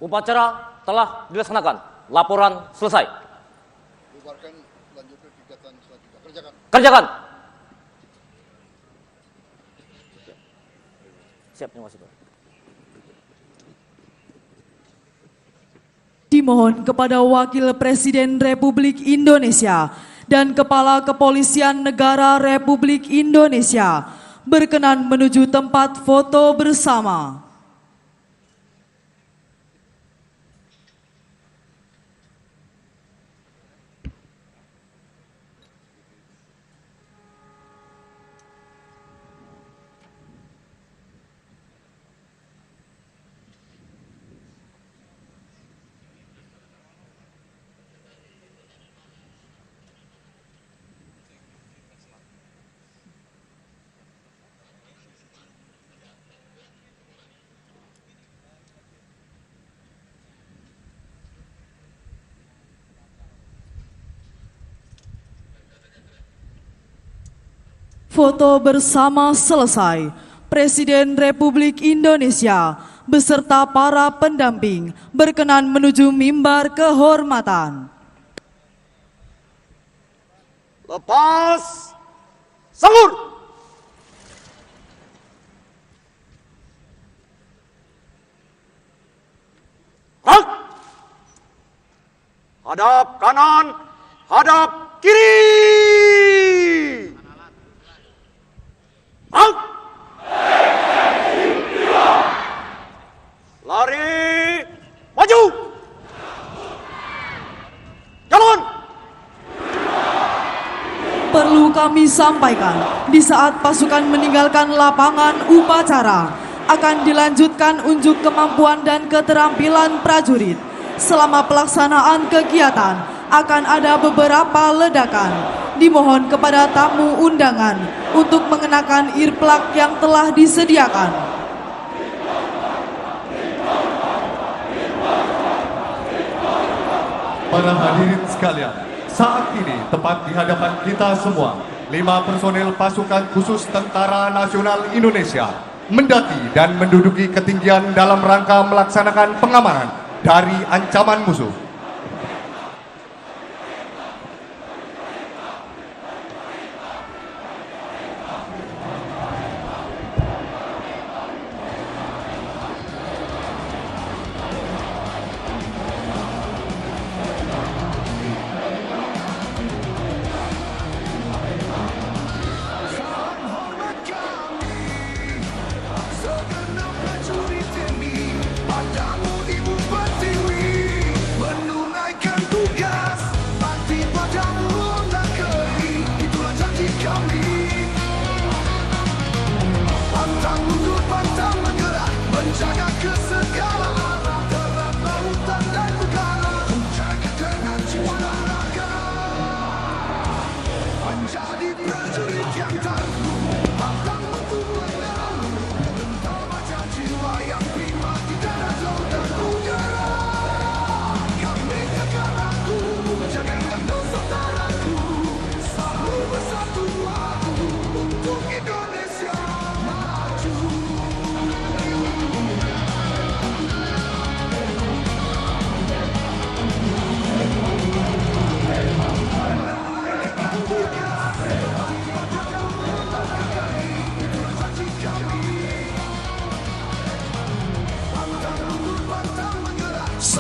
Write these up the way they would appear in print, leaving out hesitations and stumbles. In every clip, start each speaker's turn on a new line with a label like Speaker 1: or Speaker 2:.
Speaker 1: Upacara telah dilaksanakan. Laporan selesai.
Speaker 2: Bubarkan, lanjut ke kegiatan selanjutnya. Kerjakan.
Speaker 1: Kerjakan. Siap, terima kasih, Pak.
Speaker 3: Dimohon kepada Wakil Presiden Republik Indonesia dan Kepala Kepolisian Negara Republik Indonesia berkenan menuju tempat foto bersama. Foto bersama selesai. Presiden Republik Indonesia beserta para pendamping berkenan menuju mimbar kehormatan.
Speaker 1: Lepas sambut. Gerak. Hadap kanan, hadap kiri. Gerak. Lari, maju. Jalan.
Speaker 3: Perlu kami sampaikan, di saat pasukan meninggalkan lapangan upacara, akan dilanjutkan unjuk kemampuan dan keterampilan prajurit. Selama pelaksanaan kegiatan, akan ada beberapa ledakan. Dimohon kepada tamu undangan untuk mengenakan earplug yang telah disediakan.
Speaker 4: Para hadirin sekalian, saat ini tepat di hadapan kita semua, 5 personel pasukan khusus Tentara Nasional Indonesia mendaki dan menduduki ketinggian dalam rangka melaksanakan pengamanan dari ancaman musuh.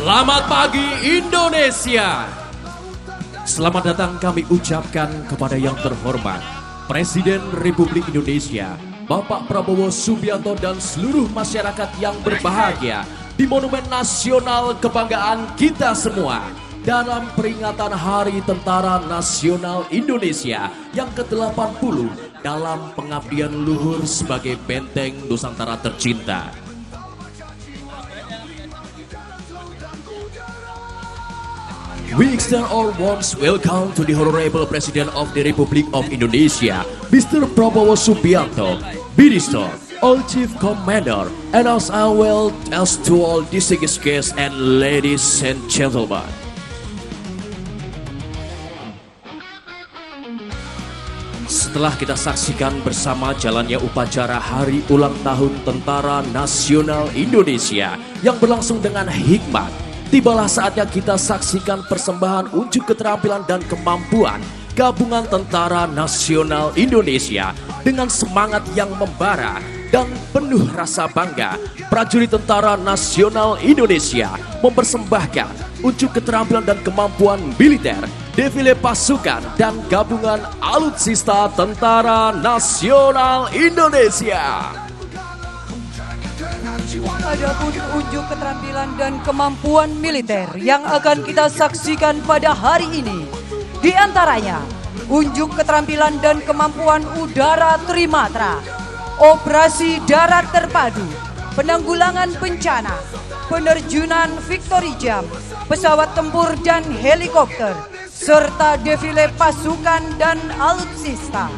Speaker 5: Selamat pagi Indonesia. Selamat datang kami ucapkan kepada yang terhormat Presiden Republik Indonesia Bapak Prabowo Subianto dan seluruh masyarakat yang berbahagia di Monumen Nasional Kebanggaan kita semua dalam peringatan Hari Tentara Nasional Indonesia yang ke-80 dalam pengabdian luhur sebagai benteng Nusantara tercinta. We extend our warm welcome to the Honorable President of the Republic of Indonesia, Mr. Prabowo Subianto, Minister, all Chief Commander, and as well as to all distinguished guests and ladies and gentlemen. Setelah kita saksikan bersama jalannya upacara Hari Ulang Tahun Tentara Nasional Indonesia yang berlangsung dengan hikmat, tibalah saatnya kita saksikan persembahan unjuk keterampilan dan kemampuan Gabungan Tentara Nasional Indonesia. Dengan semangat yang membara dan penuh rasa bangga, prajurit Tentara Nasional Indonesia mempersembahkan unjuk keterampilan dan kemampuan militer, defile pasukan dan gabungan alutsista Tentara Nasional Indonesia.
Speaker 6: Adapun unjuk keterampilan dan kemampuan militer yang akan kita saksikan pada hari ini, di antaranya unjuk keterampilan dan kemampuan udara Trimatra, operasi darat terpadu, penanggulangan bencana, penerjunan Victory Jump, pesawat tempur dan helikopter, serta defile pasukan dan alutsista.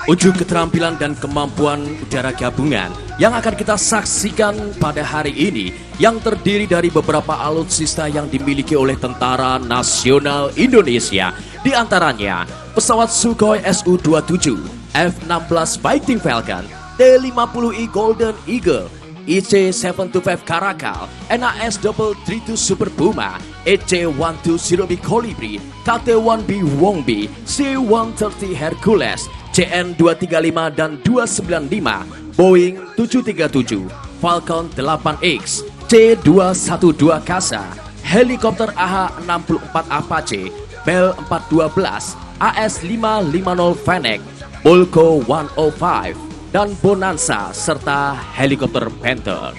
Speaker 5: Unjuk keterampilan dan kemampuan udara gabungan yang akan kita saksikan pada hari ini yang terdiri dari beberapa alutsista yang dimiliki oleh Tentara Nasional Indonesia. Di antaranya pesawat Sukhoi Su-27, F-16 Fighting Falcon, T-50I Golden Eagle, IC-725 Caracal, NAS-332 Super Puma, EC-120B Colibri, KT-1B Wongbi, C-130 Hercules, CN-235 dan 295, Boeing 737, Falcon 8X, C-212 Kasa, helikopter AH-64 Apache, Bell 412, AS-550 Fennec, Bolko 105, dan Bonanza serta helikopter Panther.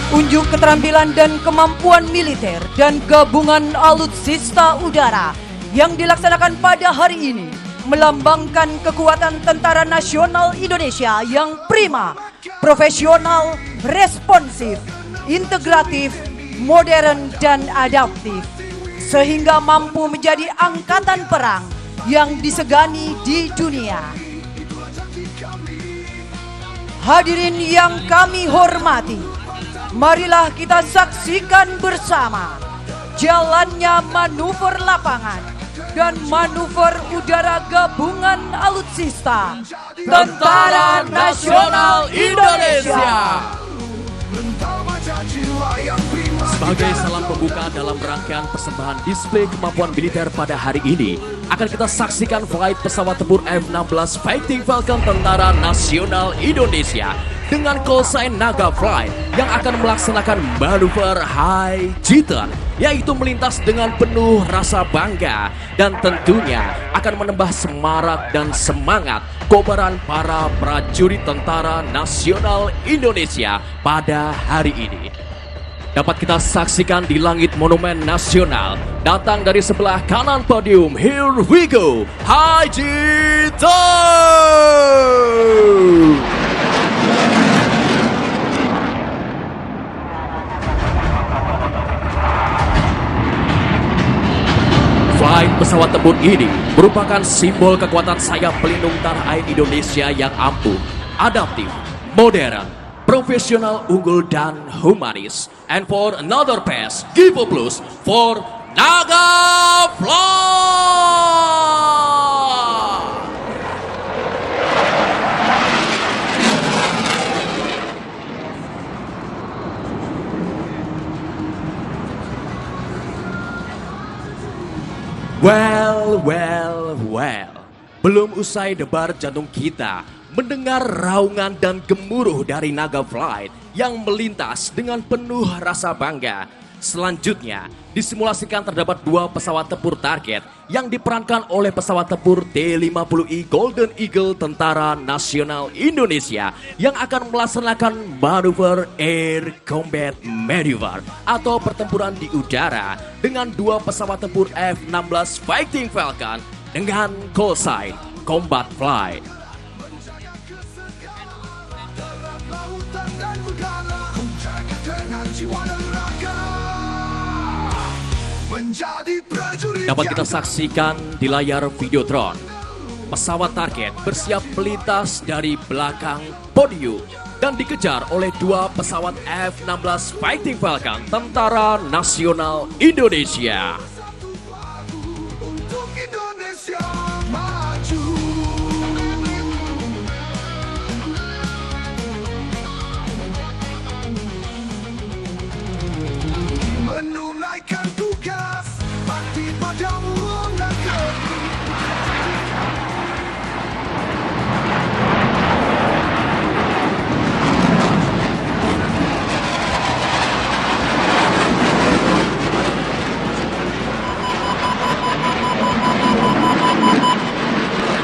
Speaker 6: Unjuk keterampilan dan kemampuan militer dan gabungan alutsista udara yang dilaksanakan pada hari ini melambangkan kekuatan Tentara Nasional Indonesia yang prima, profesional, responsif, integratif, modern, dan adaptif, sehingga mampu menjadi angkatan perang yang disegani di dunia. Hadirin yang kami hormati, marilah kita saksikan bersama jalannya manuver lapangan dan manuver udara gabungan alutsista Tentara Nasional Indonesia.
Speaker 5: Sebagai salam pembuka dalam rangkaian persembahan display kemampuan militer pada hari ini, akan kita saksikan flight pesawat tempur F-16 Fighting Falcon Tentara Nasional Indonesia dengan call sign Naga Flight yang akan melaksanakan manuver High Jitan, yaitu melintas dengan penuh rasa bangga dan tentunya akan menambah semarak dan semangat kobaran para prajurit Tentara Nasional Indonesia pada hari ini. Dapat kita saksikan di langit Monumen Nasional, datang dari sebelah kanan podium. Here we go, High Jitan! Flight pesawat tempur ini merupakan simbol kekuatan sayap pelindung tanah air Indonesia yang ampuh, adaptif, modern, profesional, unggul, dan humanis. And for another pass, give a plus for Naga Flight! Well. Belum usai debar jantung kita mendengar raungan dan gemuruh dari Naga Flight yang melintas dengan penuh rasa bangga. Selanjutnya, disimulasikan terdapat 2 pesawat tempur target yang diperankan oleh pesawat tempur T-50I Golden Eagle Tentara Nasional Indonesia yang akan melaksanakan manuver Air Combat Maneuver atau pertempuran di udara dengan 2 pesawat tempur F-16 Fighting Falcon dengan call sign Combat Flight.
Speaker 7: menjadi prajurit.
Speaker 5: Dapat kita saksikan di layar Videotron. Pesawat target bersiap melintas dari belakang podium dan dikejar oleh dua pesawat F-16 Fighting Falcon Tentara Nasional Indonesia.
Speaker 7: Untuk Indonesia maju. Menunaikan tugas bakti padamu negeri.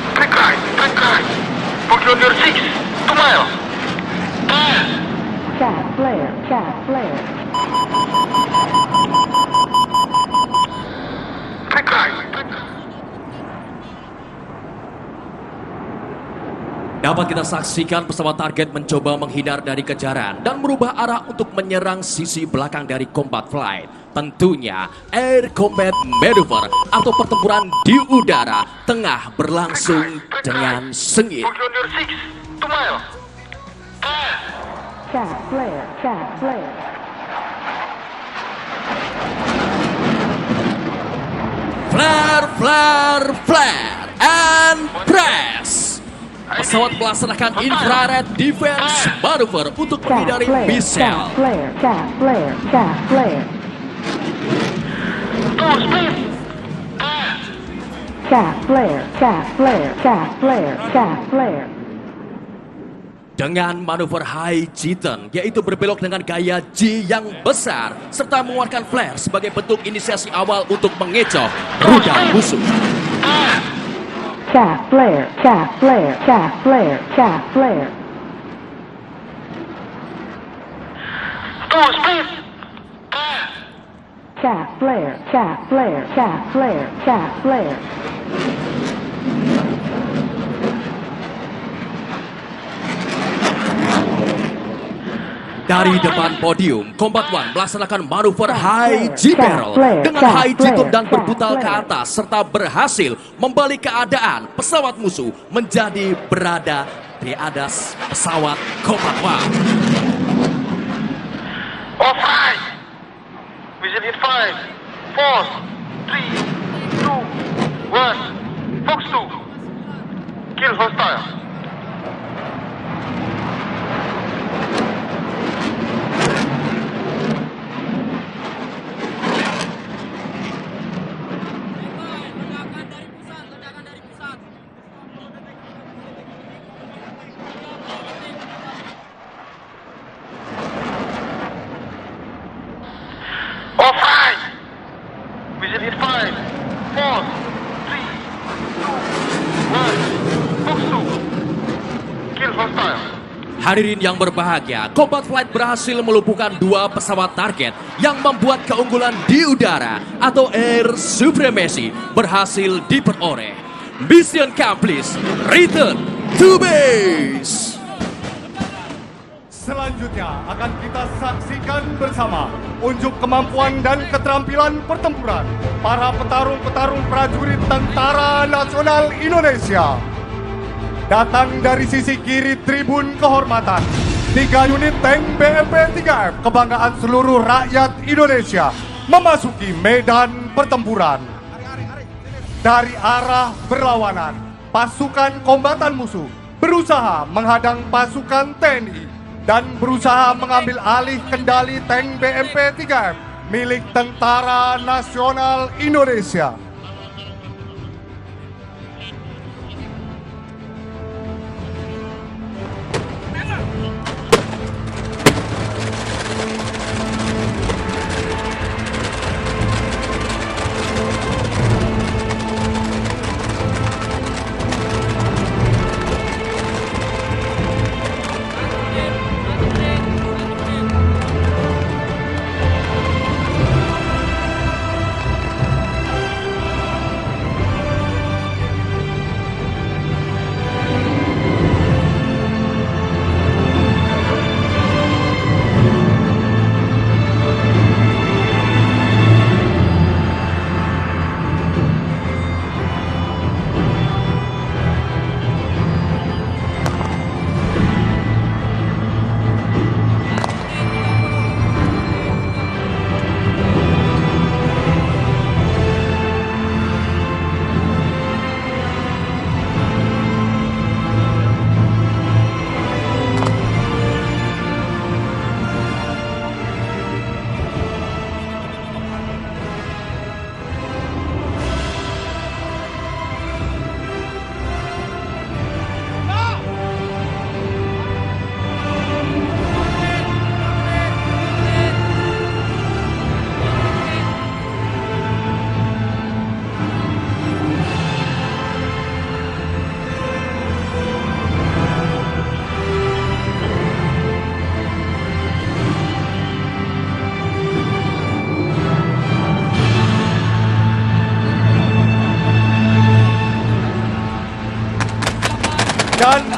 Speaker 8: Track right. Put your 6, 2 miles.
Speaker 9: Chat flare.
Speaker 8: Track right.
Speaker 5: Dapat kita saksikan pesawat target mencoba menghindar dari kejaran dan merubah arah untuk menyerang sisi belakang dari combat flight. Tentunya Air Combat Maneuver atau pertempuran di udara tengah berlangsung dengan sengit.
Speaker 8: Put your 6, 2 miles.
Speaker 9: Chat flare.
Speaker 5: Flare, and press. Pesawat melaksanakan infrared defense maneuver untuk menghindari missile.
Speaker 9: Chat flare.
Speaker 8: Full speed.
Speaker 9: Chat flare.
Speaker 5: Dengan manuver high G-turn, yaitu berbelok dengan gaya G yang besar, serta mengeluarkan flare sebagai bentuk inisiasi awal untuk mengecoh rudal musuh.
Speaker 9: Chat flare.
Speaker 8: Full speed.
Speaker 9: Chat flare.
Speaker 5: Dari depan podium, Combat One melaksanakan manuver High G-Barrel dengan High G-turn dan berputar ke atas serta berhasil membalik keadaan pesawat musuh menjadi berada di atas pesawat Combat One.
Speaker 8: Off right. Whistle in 5, 4, 3, 2, 1. Fox 2. Kill hostile. Off right. Whistle in 5, 4, 3, 2, 1. Fox 2. Kill hostile.
Speaker 5: Hadirin yang berbahagia, Combat Flight berhasil melumpuhkan dua pesawat target yang membuat keunggulan di udara atau air supremacy berhasil diperoleh. Mission accomplished. Return to base.
Speaker 4: Selanjutnya akan kita saksikan bersama unjuk kemampuan dan keterampilan pertempuran para petarung-petarung prajurit Tentara Nasional Indonesia. Datang dari sisi kiri tribun kehormatan, 3 unit tank BMP-3F kebanggaan seluruh rakyat Indonesia memasuki medan pertempuran. Dari arah berlawanan, pasukan kombatan musuh berusaha menghadang pasukan TNI dan berusaha mengambil alih kendali tank BMP-3F milik Tentara Nasional Indonesia.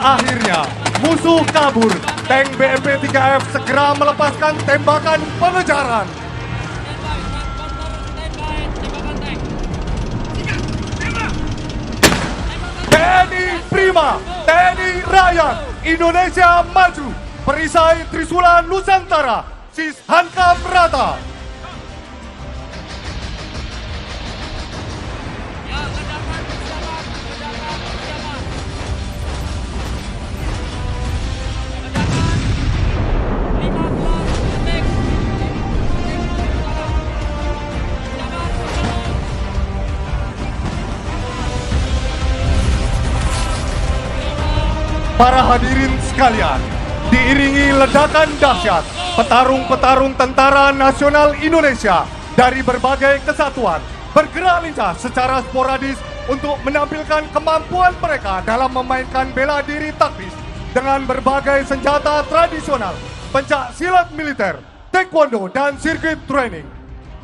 Speaker 4: akhirnya musuh kabur. Tank BMP-3F segera melepaskan tembakan pengejaran. TNI Prima, TNI Rakyat, Indonesia Maju, Perisai Trisula Nusantara, Sis Hankam Rata. Para hadirin sekalian, diiringi ledakan dahsyat, petarung-petarung Tentara Nasional Indonesia dari berbagai kesatuan bergerak lincah secara sporadis untuk menampilkan kemampuan mereka dalam memainkan bela diri taktis dengan berbagai senjata tradisional, pencak silat militer, taekwondo, dan sirkuit training.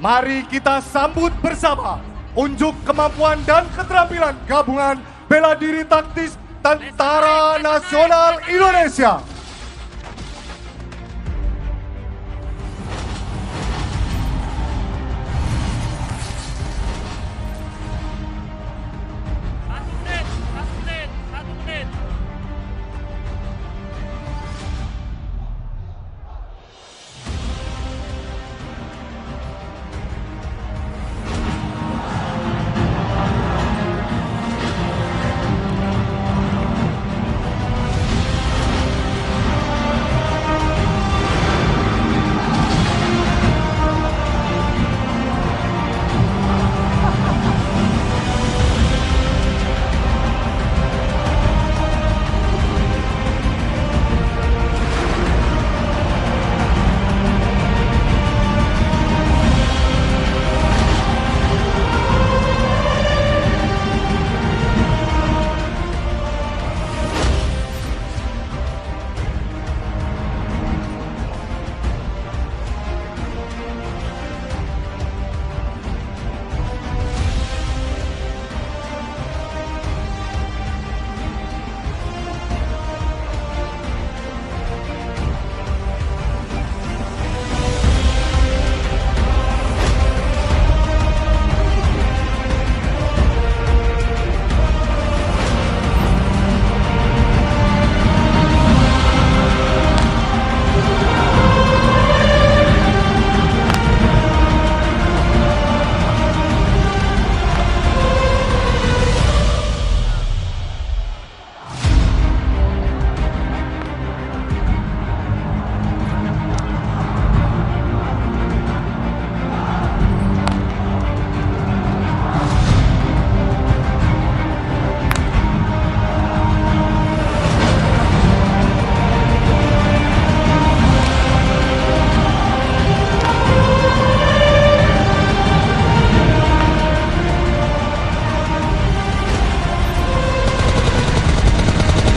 Speaker 4: Mari kita sambut bersama unjuk kemampuan dan keterampilan gabungan bela diri taktis Tentara Nasional Indonesia.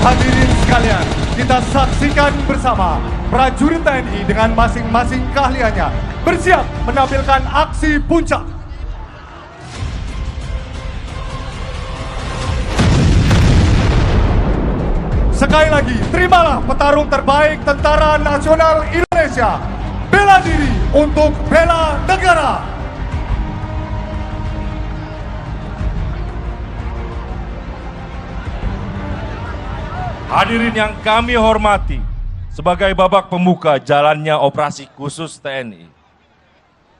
Speaker 4: Hadirin sekalian, kita saksikan bersama prajurit TNI dengan masing-masing keahliannya bersiap menampilkan aksi puncak. Sekali lagi, terimalah petarung terbaik Tentara Nasional Indonesia. Bela diri untuk bela negara.
Speaker 10: Hadirin yang kami hormati, sebagai babak pembuka jalannya operasi khusus TNI,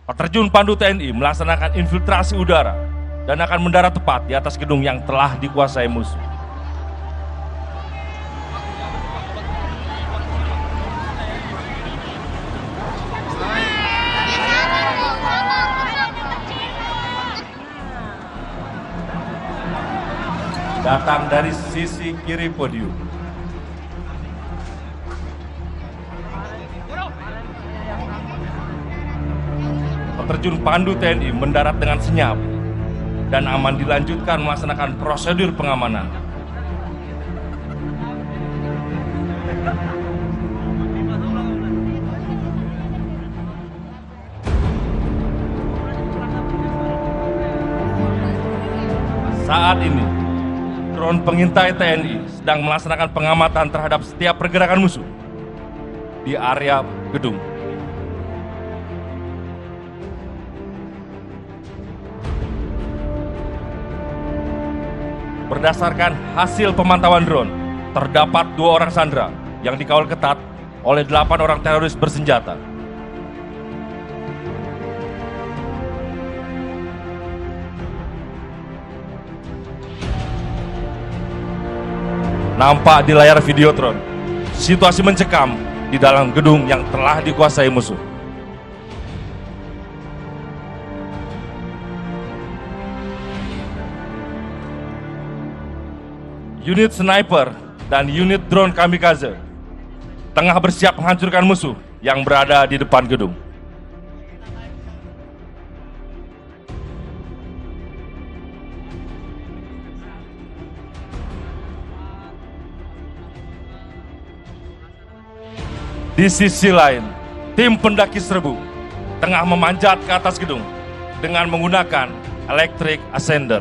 Speaker 10: peterjun Pandu TNI melaksanakan infiltrasi udara dan akan mendarat tepat di atas gedung yang telah dikuasai musuh. Datang dari sisi kiri podium. Peterjun Pandu TNI mendarat dengan senyap dan aman dilanjutkan melaksanakan prosedur pengamanan. Saat ini, drone pengintai TNI sedang melaksanakan pengamatan terhadap setiap pergerakan musuh di area gedung. Berdasarkan hasil pemantauan drone, terdapat 2 orang sandera yang dikawal ketat oleh 8 orang teroris bersenjata. Nampak di layar videotron, situasi mencekam di dalam gedung yang telah dikuasai musuh. Unit sniper dan unit drone kamikaze tengah bersiap menghancurkan musuh yang berada di depan gedung. Di sisi lain, tim pendaki serbu tengah memanjat ke atas gedung dengan menggunakan electric ascender.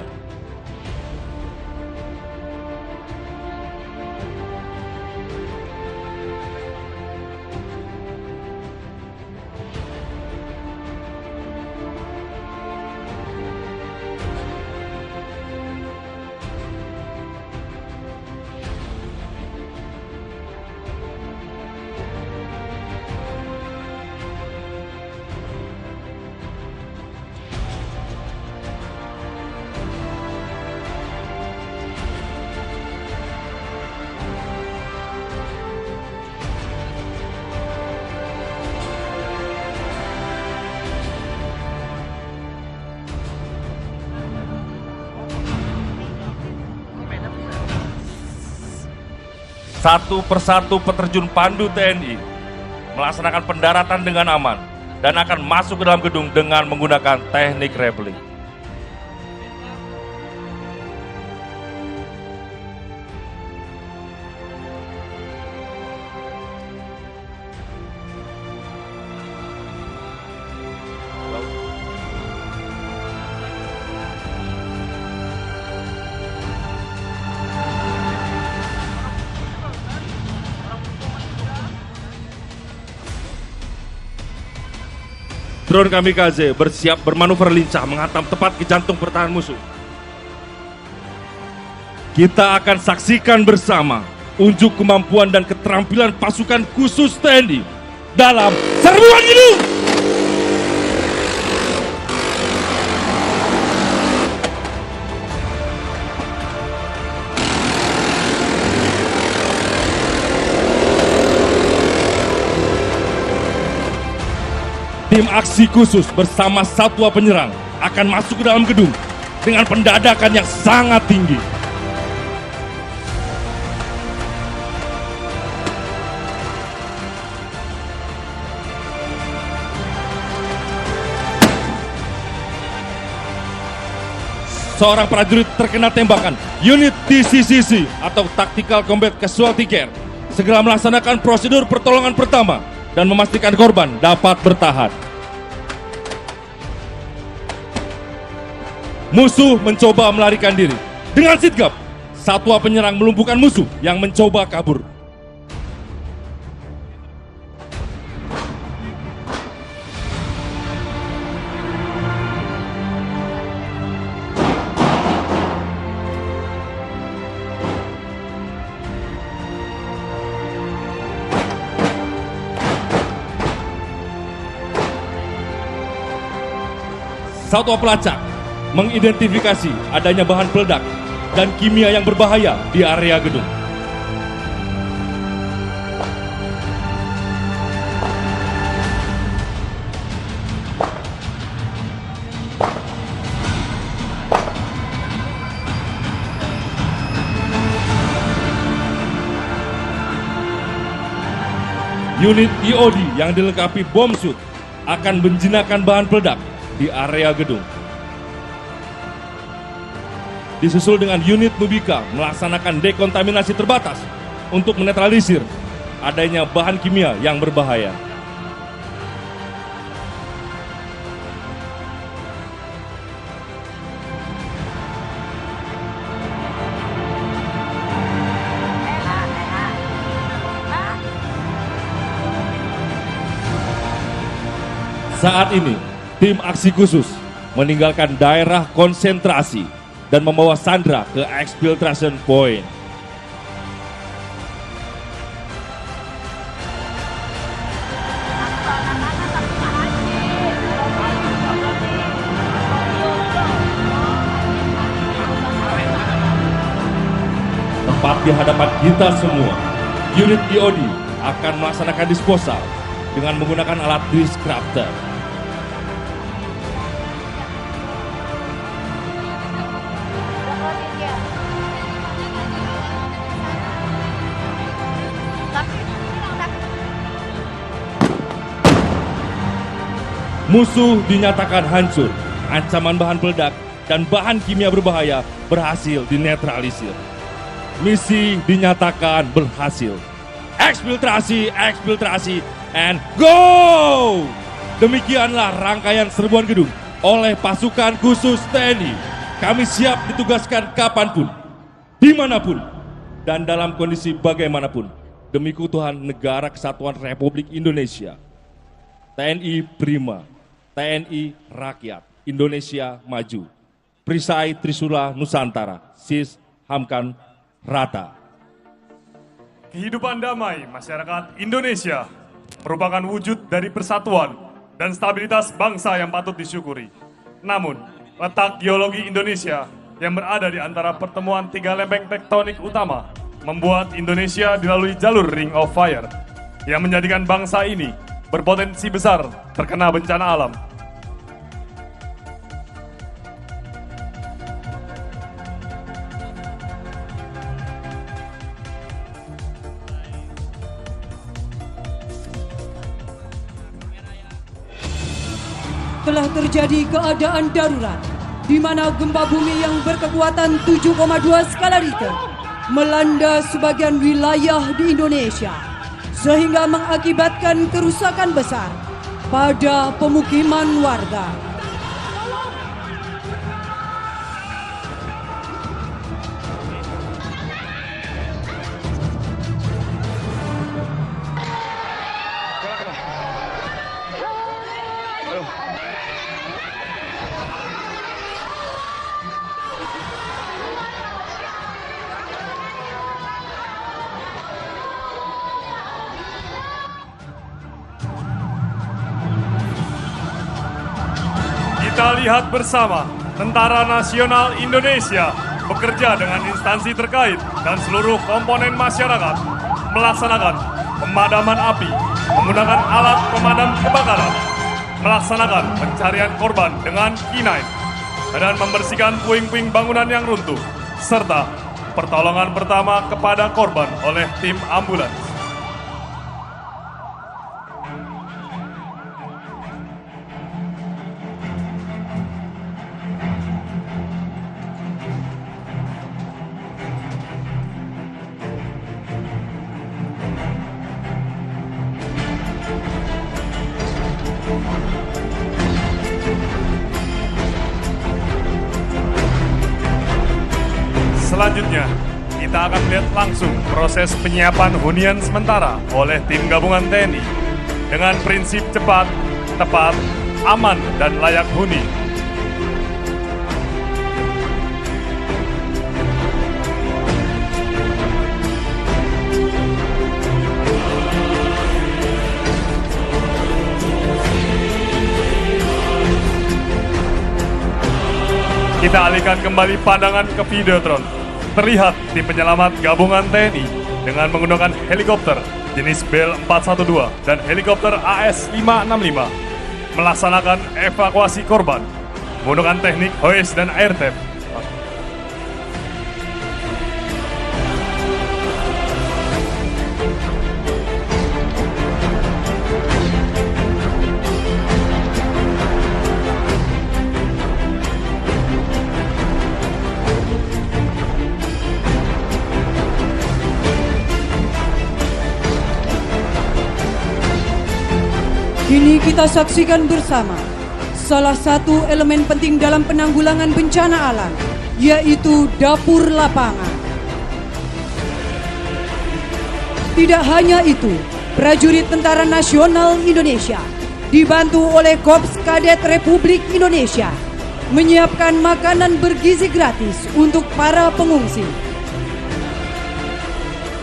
Speaker 10: Satu persatu peterjun pandu TNI melaksanakan pendaratan dengan aman dan akan masuk ke dalam gedung dengan menggunakan teknik rappelling. Drone kamikaze bersiap bermanuver lincah menghantam tepat ke jantung pertahanan musuh. Kita akan saksikan bersama unjuk kemampuan dan keterampilan pasukan khusus TNI dalam serbuan gedung. Tim aksi khusus bersama satwa penyerang akan masuk ke dalam gedung dengan pendadakan yang sangat tinggi. Seorang prajurit terkena tembakan. Unit TCCC atau Tactical Combat Casualty Care segera melaksanakan prosedur pertolongan pertama dan memastikan korban dapat bertahan. Musuh mencoba melarikan diri. Dengan sigap, satwa penyerang melumpuhkan musuh yang mencoba kabur. Satwa pelacak mengidentifikasi adanya bahan peledak dan kimia yang berbahaya di area gedung. Unit EOD yang dilengkapi bom suit akan menjinakkan bahan peledak di area gedung. Disusul dengan unit Nubika melaksanakan dekontaminasi terbatas untuk menetralisir adanya bahan kimia yang berbahaya. Saat ini, tim aksi khusus meninggalkan daerah konsentrasi dan membawa Sandra ke exfiltration point. Tepat di hadapan kita semua, unit EOD akan melaksanakan disposal dengan menggunakan alat Disruptor. Musuh dinyatakan hancur, ancaman bahan peledak dan bahan kimia berbahaya berhasil dinetralisir. Misi dinyatakan berhasil. Eksfiltrasi, eksfiltrasi, and go! Demikianlah rangkaian serbuan gedung oleh pasukan khusus TNI. Kami siap ditugaskan kapanpun, dimanapun, dan dalam kondisi bagaimanapun demi keutuhan Negara Kesatuan Republik Indonesia. TNI Prima, TNI Rakyat Indonesia Maju. Perisai Trisula Nusantara, Sis Hamkan Rata.
Speaker 11: Kehidupan damai masyarakat Indonesia merupakan wujud dari persatuan dan stabilitas bangsa yang patut disyukuri. Namun, letak geologi Indonesia yang berada di antara pertemuan tiga lempeng tektonik utama membuat Indonesia dilalui jalur Ring of Fire yang menjadikan bangsa ini berpotensi besar terkena bencana alam.
Speaker 6: Telah terjadi keadaan darurat di mana gempa bumi yang berkekuatan 7,2 skala Richter melanda sebagian wilayah di Indonesia sehingga mengakibatkan kerusakan besar pada pemukiman warga.
Speaker 11: Kita lihat bersama, Tentara Nasional Indonesia bekerja dengan instansi terkait dan seluruh komponen masyarakat melaksanakan pemadaman api menggunakan alat pemadam kebakaran, melaksanakan pencarian korban dengan K9 dan membersihkan puing-puing bangunan yang runtuh, serta pertolongan pertama kepada korban oleh tim ambulans. Selanjutnya, kita akan melihat langsung proses penyiapan hunian sementara oleh tim gabungan TNI dengan prinsip cepat, tepat, aman, dan layak huni. Kita alihkan kembali pandangan ke Videotron. Terlihat tim penyelamat gabungan TNI dengan menggunakan helikopter jenis Bell 412 dan helikopter AS-565 melaksanakan evakuasi korban menggunakan teknik hoist dan air tap.
Speaker 6: Kini kita saksikan bersama salah satu elemen penting dalam penanggulangan bencana alam, yaitu dapur lapangan. Tidak hanya itu, prajurit Tentara Nasional Indonesia dibantu oleh Korps Kadet Republik Indonesia, menyiapkan makanan bergizi gratis untuk para pengungsi.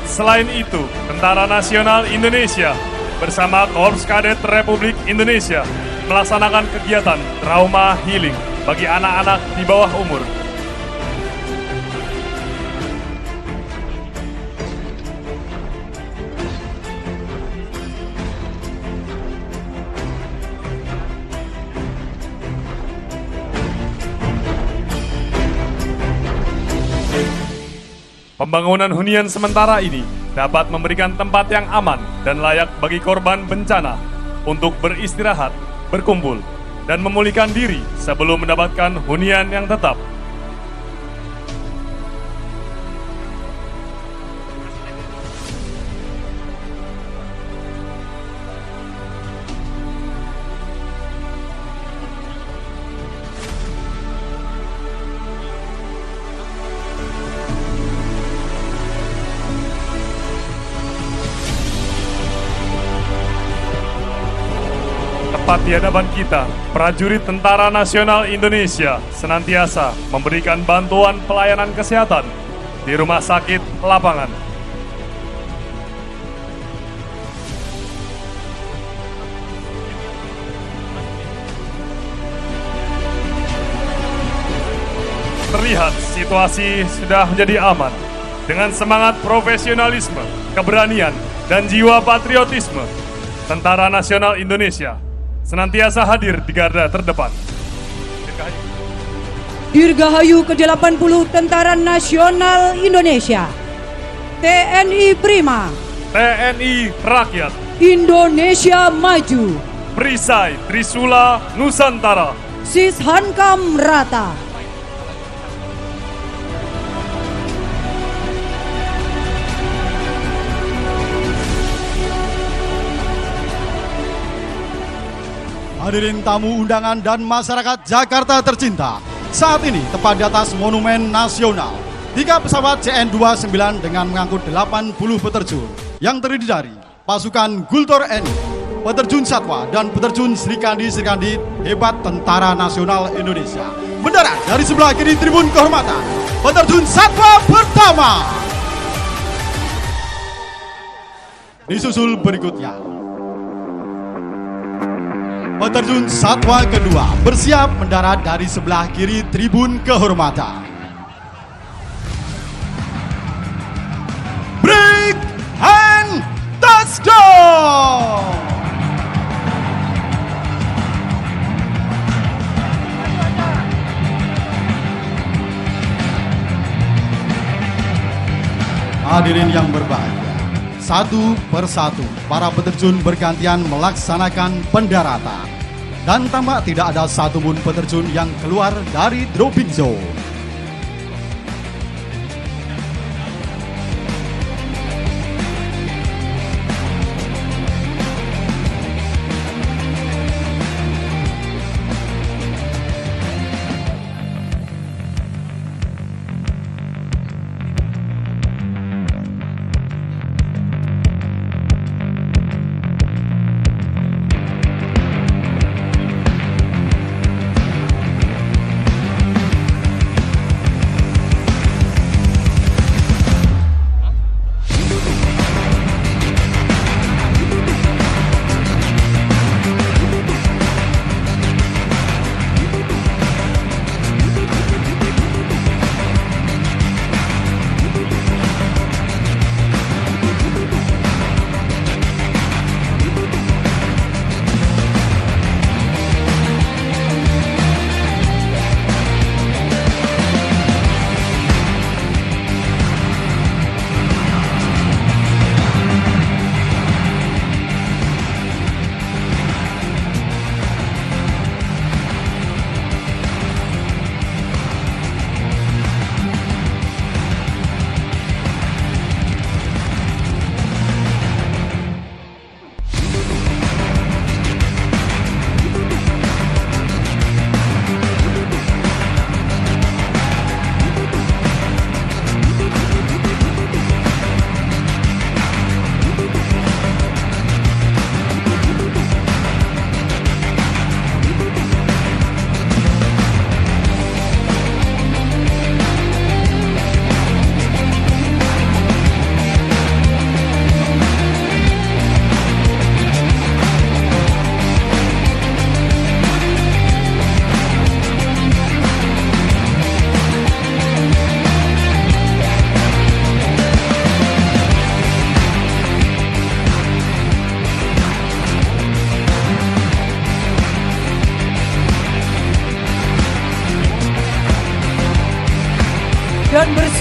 Speaker 11: Selain itu, Tentara Nasional Indonesia bersama Korps Kadet Republik Indonesia melaksanakan kegiatan trauma healing bagi anak-anak di bawah umur. Pembangunan hunian sementara ini dapat memberikan tempat yang aman dan layak bagi korban bencana untuk beristirahat, berkumpul, dan memulihkan diri sebelum mendapatkan hunian yang tetap. Tepat di hadapan kita, prajurit Tentara Nasional Indonesia senantiasa memberikan bantuan pelayanan kesehatan di rumah sakit lapangan. Terlihat situasi sudah menjadi aman. Dengan semangat profesionalisme, keberanian, dan jiwa patriotisme, Tentara Nasional Indonesia senantiasa hadir di garda terdepan.
Speaker 6: Dirgahayu ke-80 Tentara Nasional Indonesia, TNI Prima,
Speaker 11: TNI Rakyat,
Speaker 6: Indonesia Maju,
Speaker 11: Perisai Trisula Nusantara,
Speaker 6: Sishankam Rata.
Speaker 12: Hadirin tamu undangan dan masyarakat Jakarta tercinta, saat ini tepat di atas Monumen Nasional, 3 pesawat CN-29 dengan mengangkut 80 peterjun yang terdiri dari pasukan Gultor NI, peterjun Satwa, dan peterjun Srikandi hebat Tentara Nasional Indonesia mendarat dari sebelah kiri tribun kehormatan. Peterjun Satwa pertama disusul berikutnya. Peterjun Satwa kedua bersiap mendarat dari sebelah kiri tribun kehormatan. Break and touchdown! Hadirin yang berbahagia, satu persatu para peterjun bergantian melaksanakan pendaratan. Dan tampak tidak ada satupun peterjun yang keluar dari dropping zone.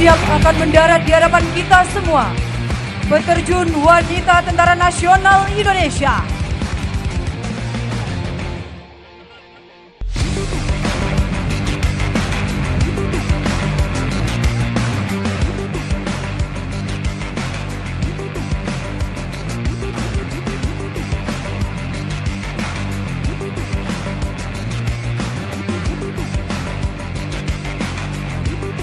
Speaker 6: bersiap akan mendarat di hadapan kita semua. Peterjun wanita Tentara Nasional Indonesia.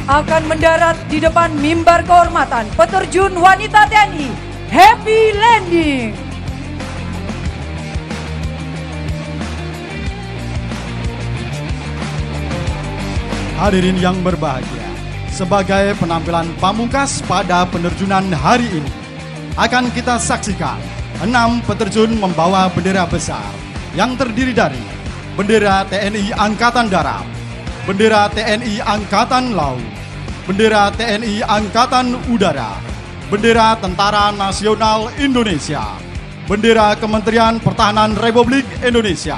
Speaker 6: Akan mendarat di depan mimbar kehormatan peterjun wanita TNI. Happy landing.
Speaker 12: Hadirin yang berbahagia, sebagai penampilan pamungkas pada penerjunan hari ini, akan kita saksikan 6 peterjun membawa bendera besar yang terdiri dari bendera TNI Angkatan Darat, bendera TNI Angkatan Laut, bendera TNI Angkatan Udara, bendera Tentara Nasional Indonesia, bendera Kementerian Pertahanan Republik Indonesia,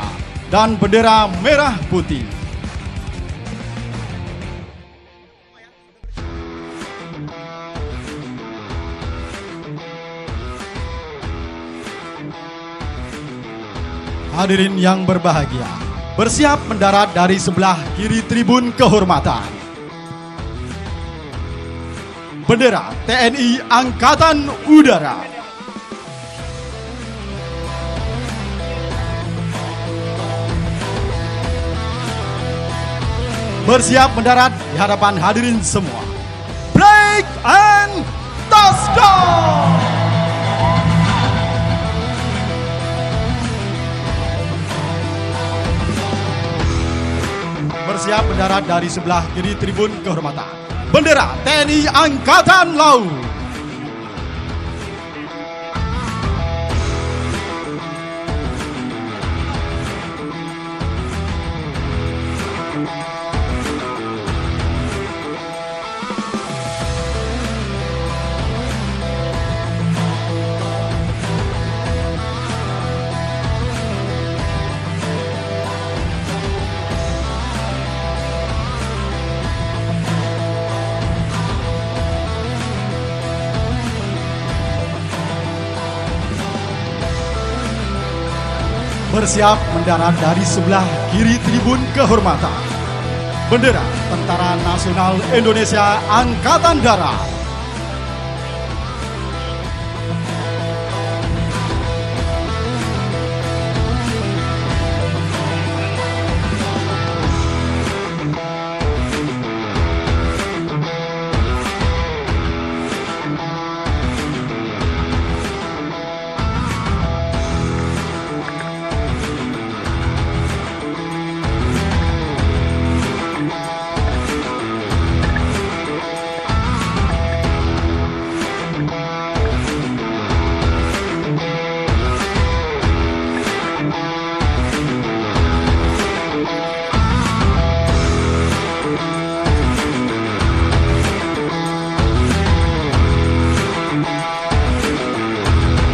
Speaker 12: dan bendera merah putih. Hadirin yang berbahagia, bersiap mendarat dari sebelah kiri tribun kehormatan. Bendera TNI Angkatan Udara. Bersiap mendarat di hadapan hadirin semua. Break and touchdown! Bersiap mendarat dari sebelah kiri tribun kehormatan. Bendera TNI Angkatan Laut. Bersiap mendarat dari sebelah kiri tribun kehormatan. Bendera Tentara Nasional Indonesia Angkatan Darat.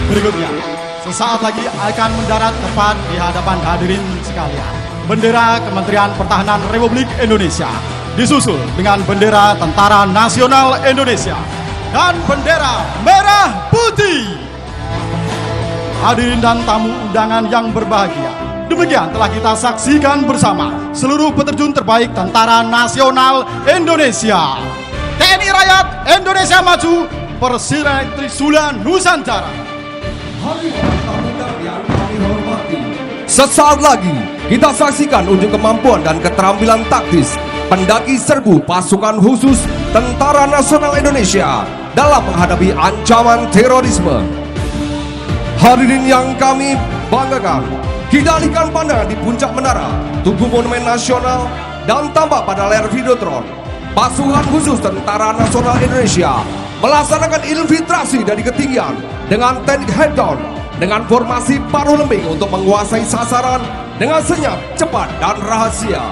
Speaker 12: Berikutnya, sesaat lagi akan mendarat tepat di hadapan hadirin sekalian. Bendera Kementerian Pertahanan Republik Indonesia, disusul dengan bendera Tentara Nasional Indonesia dan bendera merah putih. Hadirin dan tamu undangan yang berbahagia, demikian telah kita saksikan bersama seluruh peterjun terbaik Tentara Nasional Indonesia. TNI Rakyat Indonesia Maju, Persirai Trisula Nusantara.
Speaker 13: Sesaat lagi kita saksikan unjuk kemampuan dan keterampilan taktis pendaki serbu pasukan khusus Tentara Nasional Indonesia dalam menghadapi ancaman terorisme. Hadirin yang kami banggakan, kita alihkan pandangan di puncak menara Tugu Monumen Nasional dan tampak pada layar Videotron. Pasukan khusus Tentara Nasional Indonesia melaksanakan infiltrasi dari ketinggian dengan teknik head down dengan formasi paruh lembing untuk menguasai sasaran dengan senyap, cepat, dan rahasia.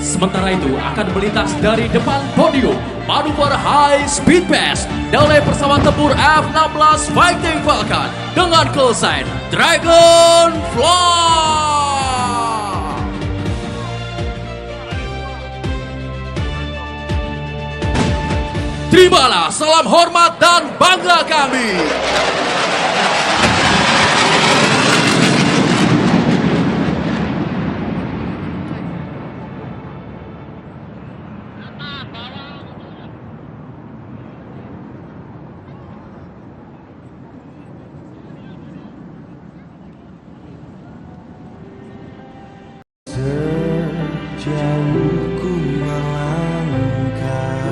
Speaker 5: Sementara itu akan melintas dari depan podium manuver high speed pass oleh pesawat tempur F-16 Fighting Falcon dengan call sign Dragonfly. Terima salam hormat dan bangga kami.
Speaker 7: Sejauh ku melangkah,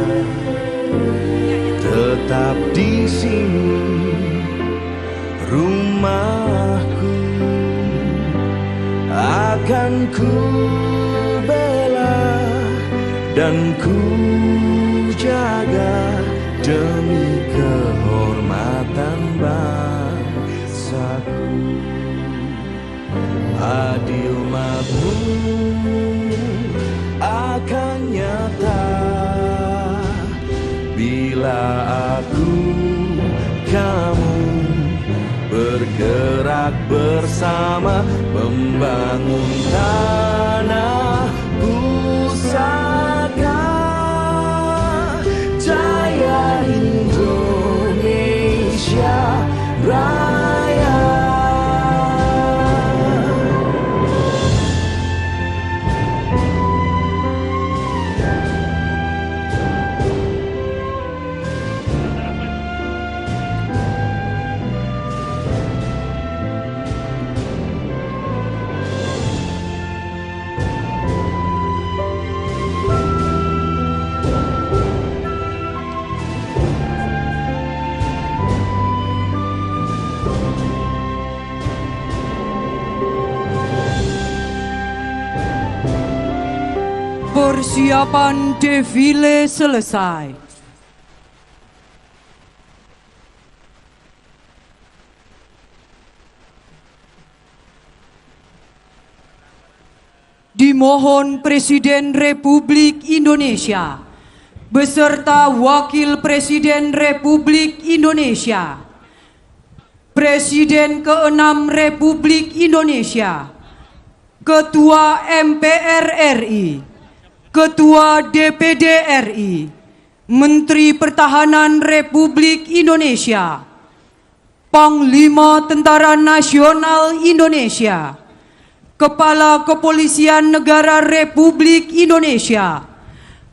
Speaker 7: tetap di sini rumahku, akan ku bela dan ku jaga demi kehormatan bangsaku. Adil makmur akan nyata bila aku, kamu bergerak bersama membangun tanah pusaka jaya Indonesia Raya.
Speaker 6: Persiapan defile selesai. Dimohon Presiden Republik Indonesia beserta Wakil Presiden Republik Indonesia, Presiden ke-6 Republik Indonesia, Ketua MPR RI, Ketua DPD RI, Menteri Pertahanan Republik Indonesia, Panglima Tentara Nasional Indonesia, Kepala Kepolisian Negara Republik Indonesia,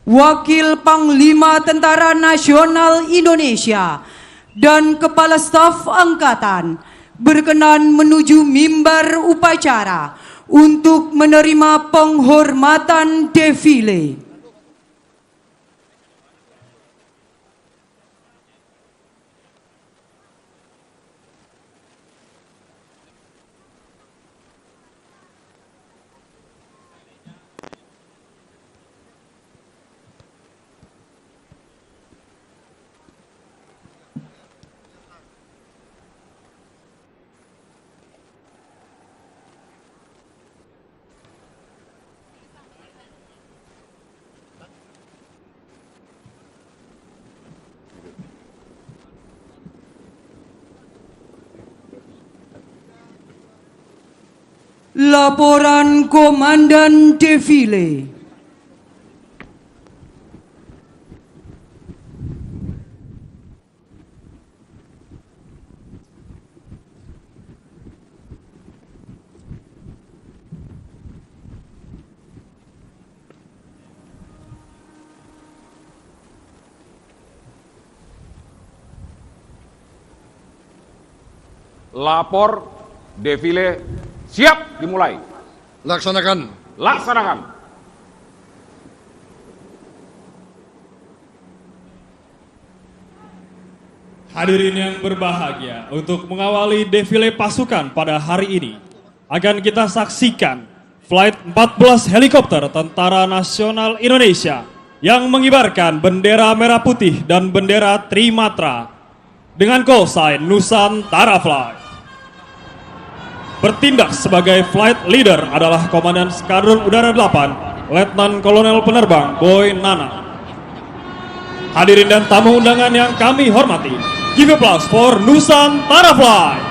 Speaker 6: Wakil Panglima Tentara Nasional Indonesia, dan Kepala Staf Angkatan berkenan menuju mimbar upacara untuk menerima penghormatan defile. Laporan Komandan Defile.
Speaker 14: Lapor defile siap dimulai.
Speaker 2: Laksanakan.
Speaker 14: Laksanakan.
Speaker 11: Hadirin yang berbahagia, untuk mengawali defile pasukan pada hari ini, akan kita saksikan Flight 14 helikopter Tentara Nasional Indonesia yang mengibarkan bendera merah putih dan bendera Trimatra dengan call sign Nusantara Fly. Bertindak sebagai flight leader adalah Komandan Skadron Udara 8, Letnan Kolonel Penerbang Boy Nana. Hadirin dan tamu undangan yang kami hormati, give applause for Nusantara Fly.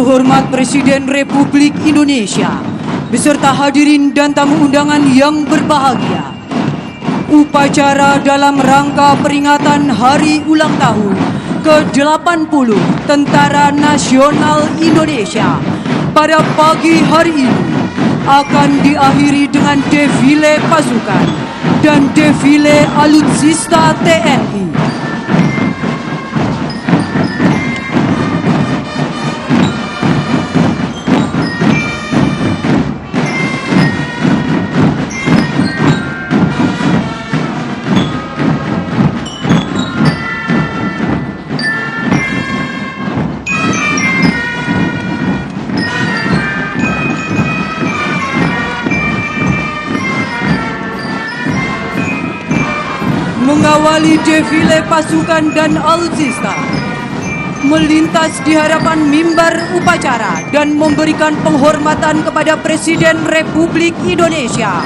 Speaker 6: terhormat Presiden Republik Indonesia beserta hadirin dan tamu undangan yang berbahagia. Upacara dalam rangka peringatan Hari Ulang Tahun ke-80 Tentara Nasional Indonesia pada pagi hari ini akan diakhiri dengan defile pasukan dan defile alutsista TNI. Mengawali defile pasukan dan alutsista melintas di hadapan mimbar upacara dan memberikan penghormatan kepada Presiden Republik Indonesia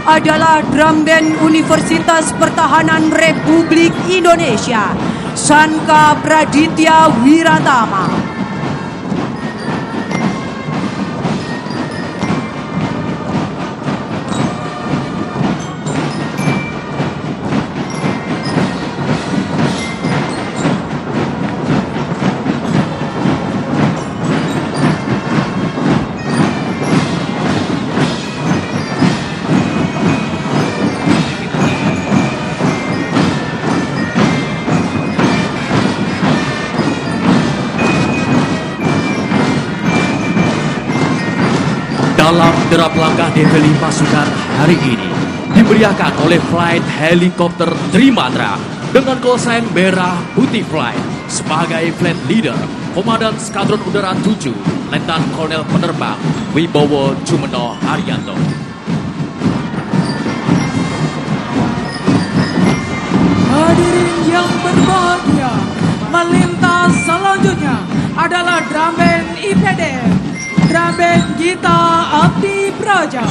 Speaker 6: adalah Drum Band Universitas Pertahanan Republik Indonesia, Sanka Praditya Wiratama.
Speaker 5: Dalam derap langkah defile pasukan hari ini dimeriahkan oleh Flight Helikopter Trimatra dengan callsign merah putih flight sebagai flight leader Komandan Skadron Udara 7 Letnan Kolonel Penerbang Wibowo Jumeno Haryanto.
Speaker 3: Hadirin yang berbahagia, melintas selanjutnya adalah Drum Band IPD, Drum Band Gita Abdi Praja.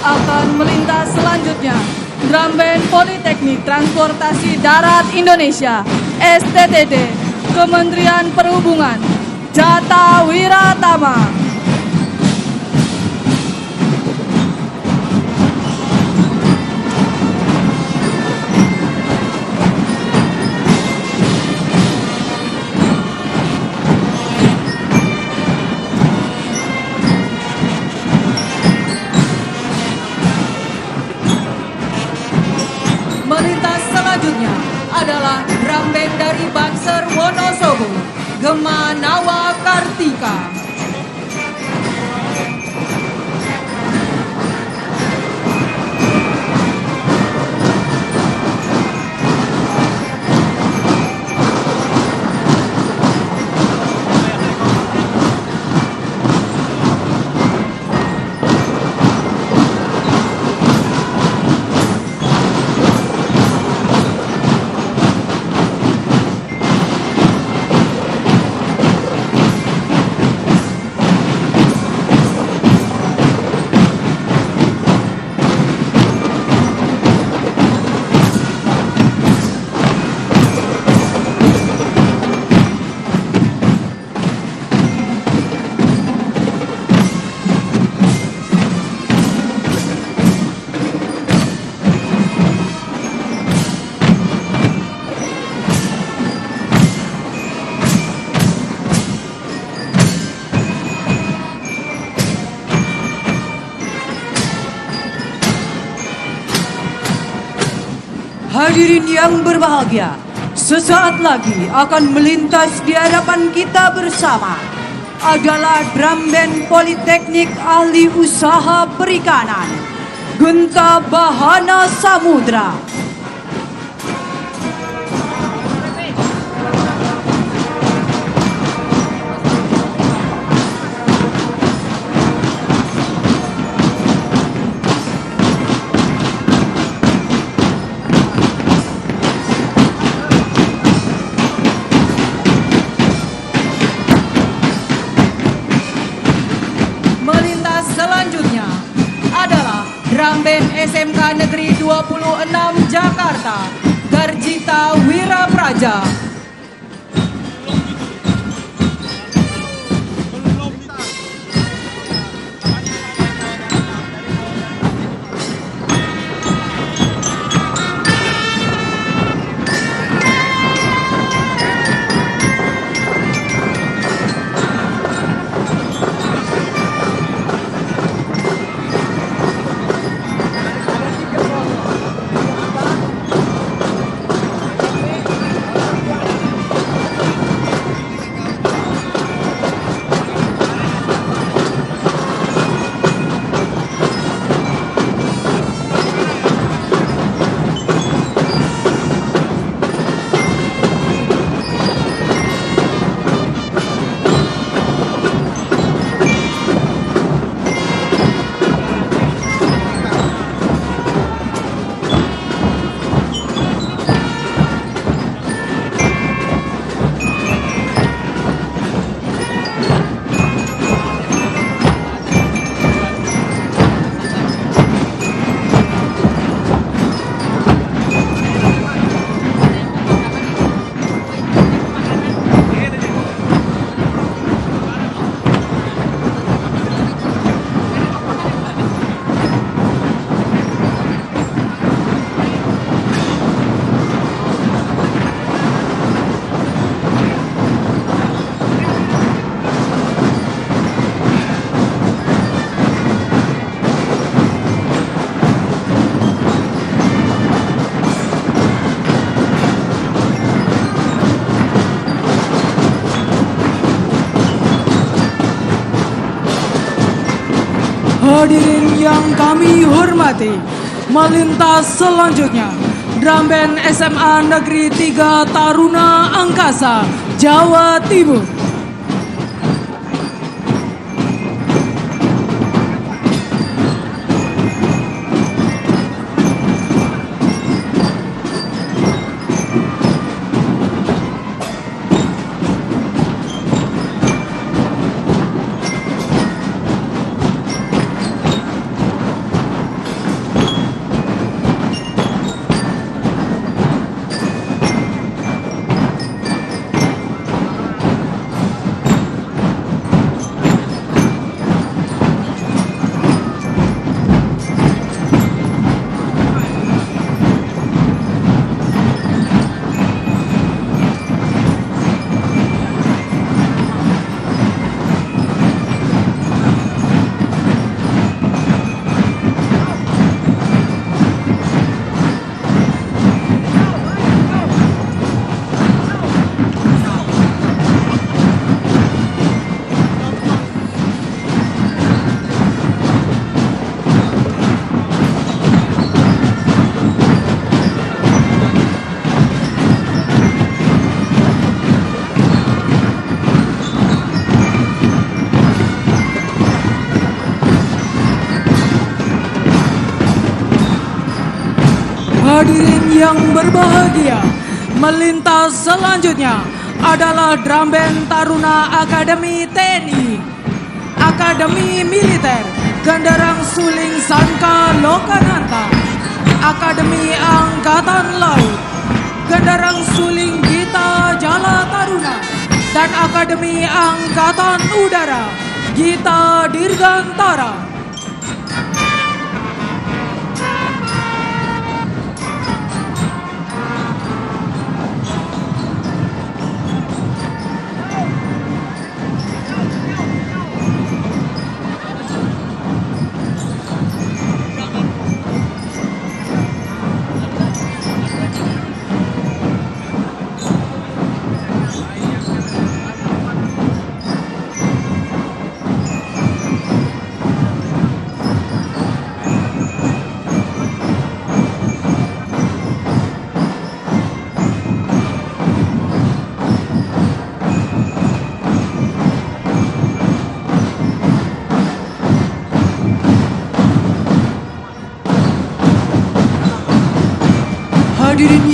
Speaker 3: Akan melintas selanjutnya Drum Band Politeknik Transportasi Darat Indonesia STTD Kementerian Perhubungan Jata Wiratama. Melintas selanjutnya adalah Drum Band dari Banser Wonosobo, Gema Nawa Kartika.
Speaker 6: Hadirin yang berbahagia, sesaat lagi akan melintas di hadapan kita bersama adalah drum band Politeknik Ahli Usaha Perikanan, Genta Bahana Samudra. Selanjutnya adalah drum band SMK Negeri 26 Jakarta, Garjita Wirapraja.
Speaker 3: Hadirin yang kami hormati, melintas selanjutnya drum band SMA Negeri 3 Taruna Angkasa, Jawa Timur. Hadirin yang berbahagia, melintas selanjutnya adalah drum band Taruna Akademi TNI, Akademi Militer Gandarang Suling Sanka Lokananta, Akademi Angkatan Laut Gandarang Suling Gita Jala Taruna, dan Akademi Angkatan Udara Gita Dirgantara.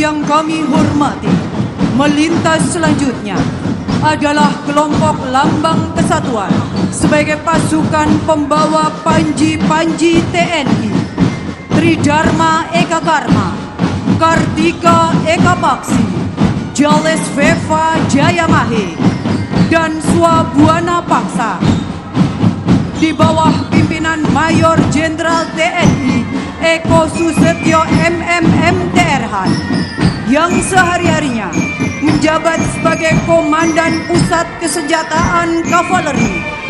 Speaker 6: yang kami hormati, melintas selanjutnya adalah kelompok Lambang Kesatuan sebagai pasukan pembawa panji-panji TNI. Tridharma Eka Karma, Kartika Eka Paksi, Jales Veva Jayamahe, dan Swabuana Paksa. Di bawah pimpinan Mayor Jenderal TNI Eko Susetyo MMM.TRH yang sehari-harinya menjabat sebagai Komandan Pusat Kesenjataan Kavaleri.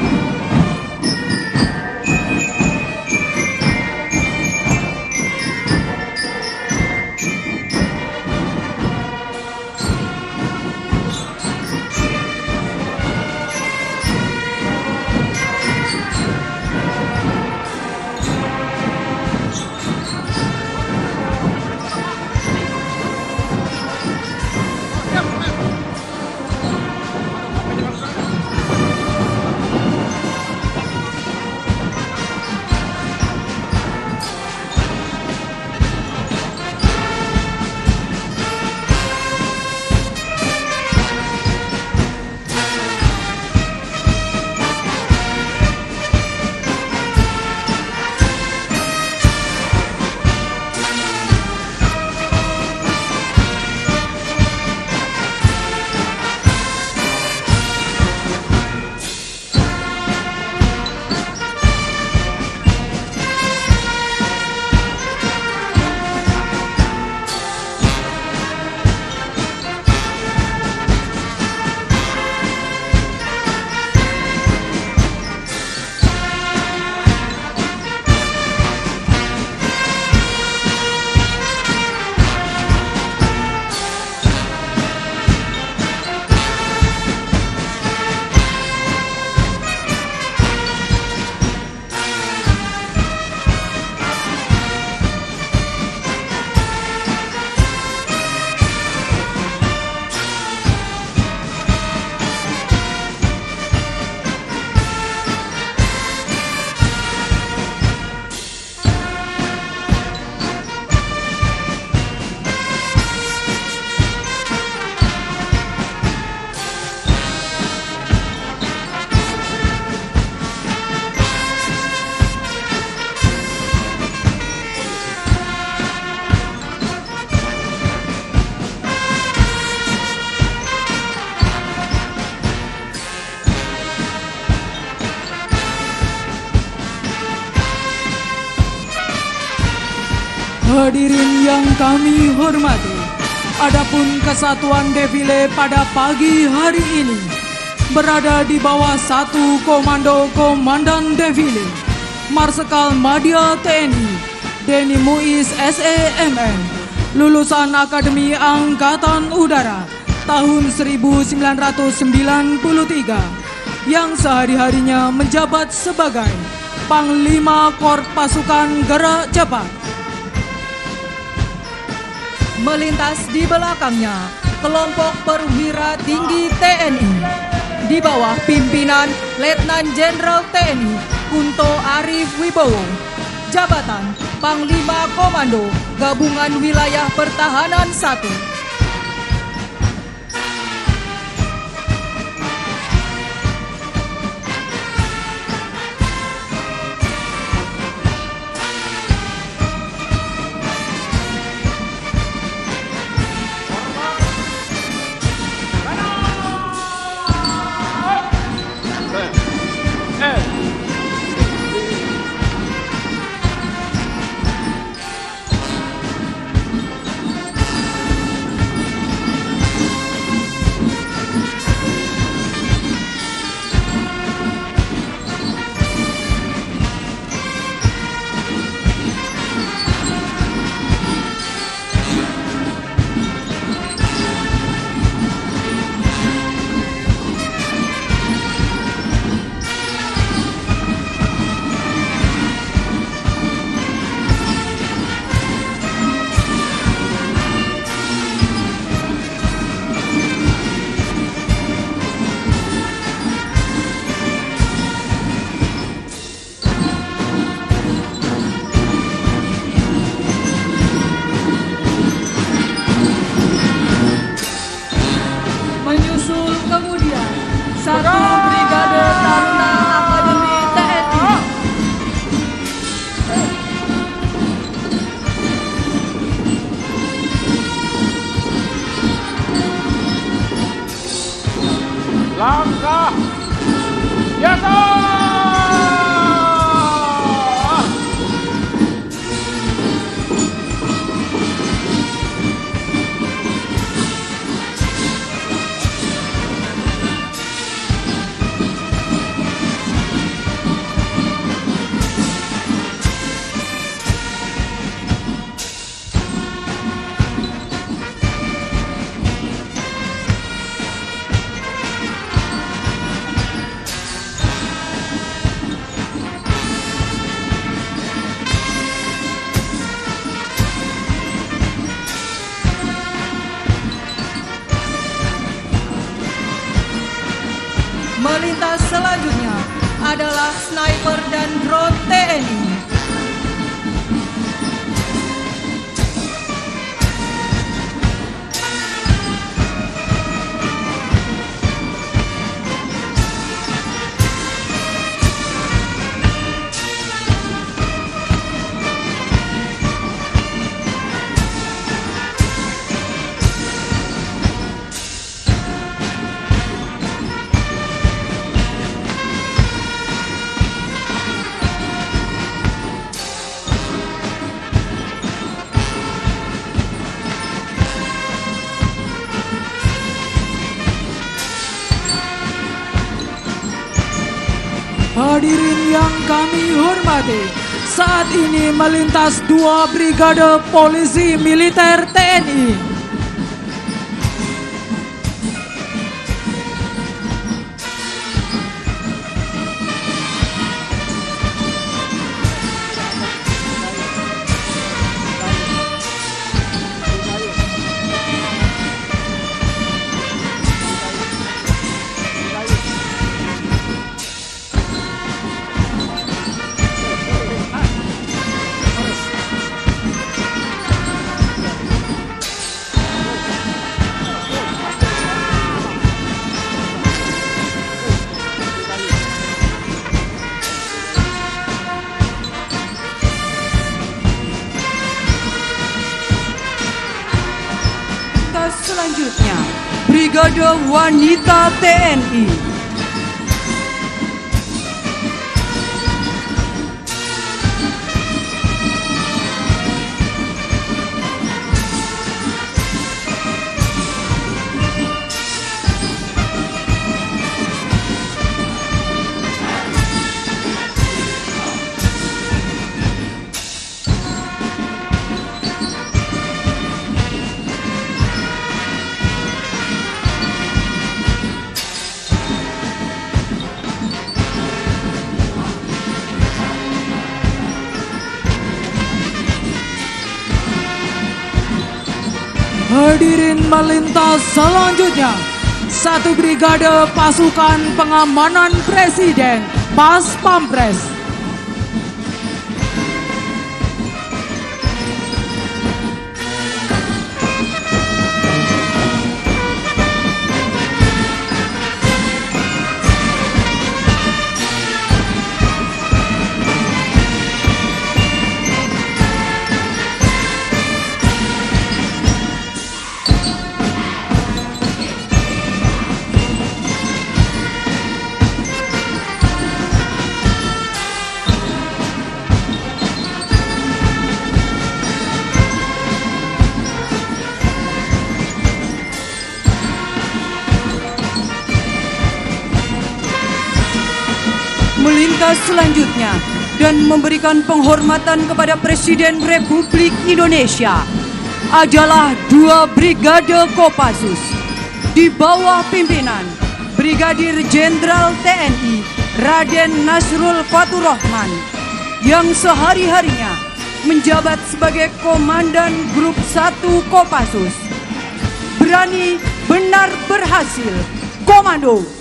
Speaker 3: Hadirin yang kami hormati, adapun kesatuan defile pada pagi hari ini berada di bawah satu komando komandan defile Marsikal Madya TNI Denny Muiz SEMM, lulusan Akademi Angkatan Udara tahun 1993, yang sehari-harinya menjabat sebagai Panglima Korps Pasukan Gerak Cepat.
Speaker 6: Melintas di belakangnya kelompok perwira tinggi TNI di bawah pimpinan Letnan Jenderal TNI Kunto Arif Wibowo, jabatan Panglima Komando Gabungan Wilayah Pertahanan 1.
Speaker 14: Langkah. Yata!
Speaker 6: Melintas selanjutnya adalah sniper dan drone TNI.
Speaker 3: Hadirin yang kami hormati, saat ini melintas 2 brigade polisi militer TNI.
Speaker 6: Selanjutnya, Brigade Wanita TNI.
Speaker 3: Hadirin melintas selanjutnya, 1 brigade pasukan pengamanan presiden Pas Pampres.
Speaker 6: Melintas selanjutnya dan memberikan penghormatan kepada Presiden Republik Indonesia adalah 2 brigade Kopassus di bawah pimpinan Brigadir Jenderal TNI Raden Nasrul Faturrahman yang sehari-harinya menjabat sebagai Komandan Grup 1 Kopassus. Berani, benar, berhasil. Komando.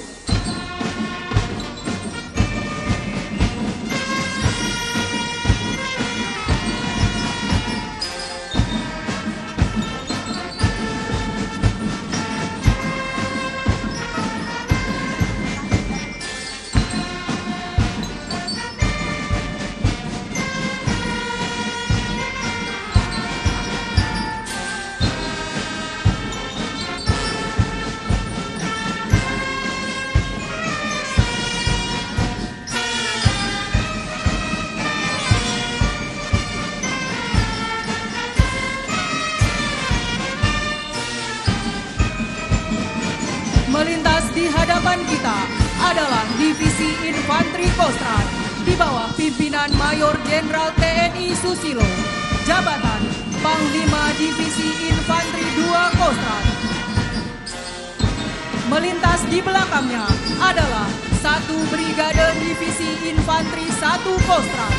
Speaker 6: Kostrad di bawah pimpinan Mayor Jenderal TNI Susilo, jabatan Panglima Divisi Infanteri 2 Kostrad. Melintas di belakangnya adalah 1 Brigade Divisi Infanteri 1 Kostrad.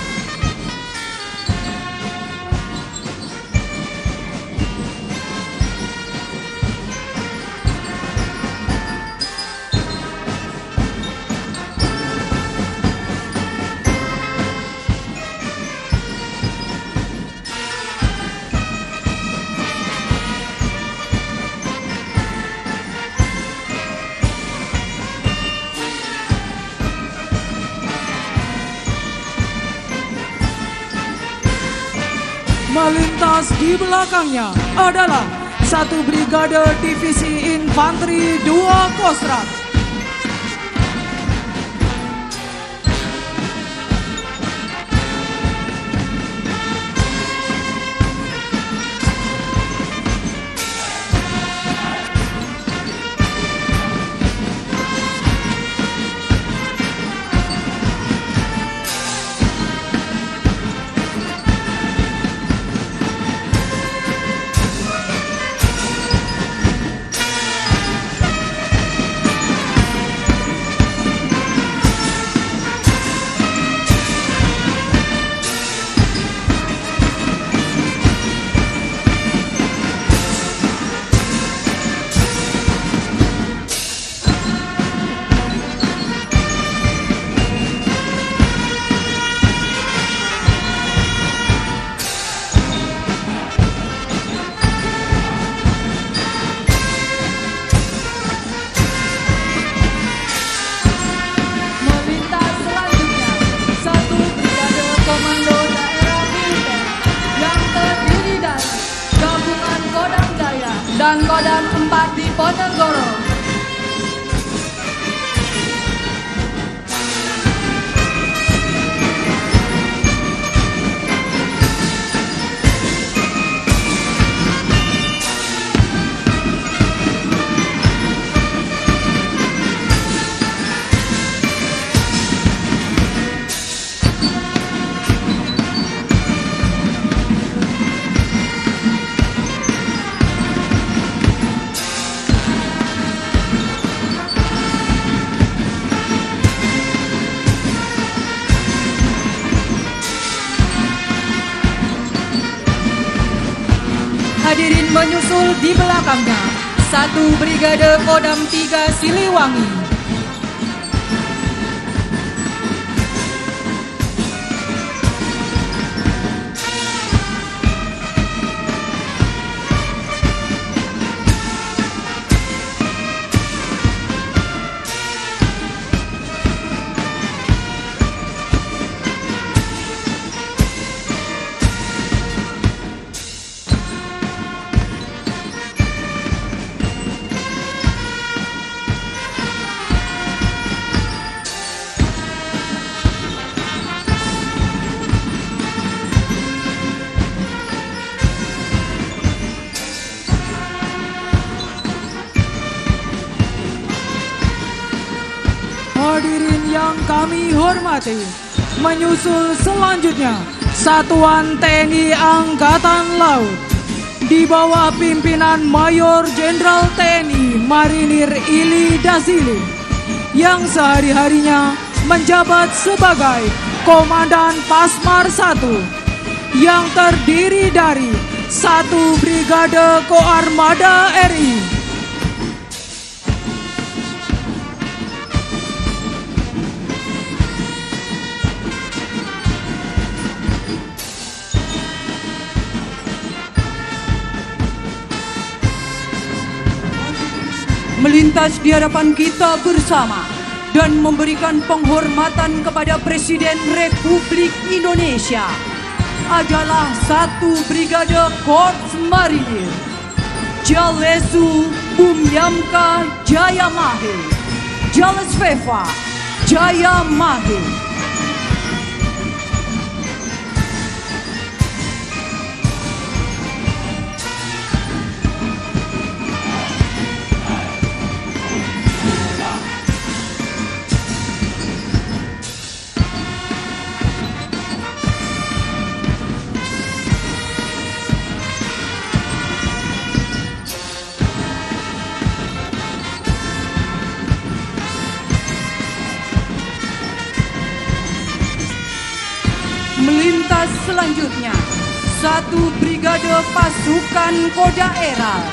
Speaker 3: Melintas di belakangnya adalah 1 Brigade Divisi Infanteri 2 Kostrad. Dan Kodam 4 di Ponegoro. Hadirin menyusul di belakangnya 1 Brigade Kodam 3 Siliwangi. Hadirin yang kami hormati, menyusul selanjutnya Satuan TNI Angkatan Laut di bawah pimpinan Mayor Jenderal TNI Marinir Ili Dasili yang sehari-harinya menjabat sebagai Komandan Pasmar 1 yang terdiri dari 1 Brigade Koarmada RI. Melintas di hadapan kita bersama dan memberikan penghormatan kepada Presiden Republik Indonesia adalah 1 Brigade Korps Marinir Jalesu Bumyamka Jayamahe Jalesveva Jayamahe.
Speaker 6: Melintas selanjutnya 1 Brigade Pasukan Kodaeral.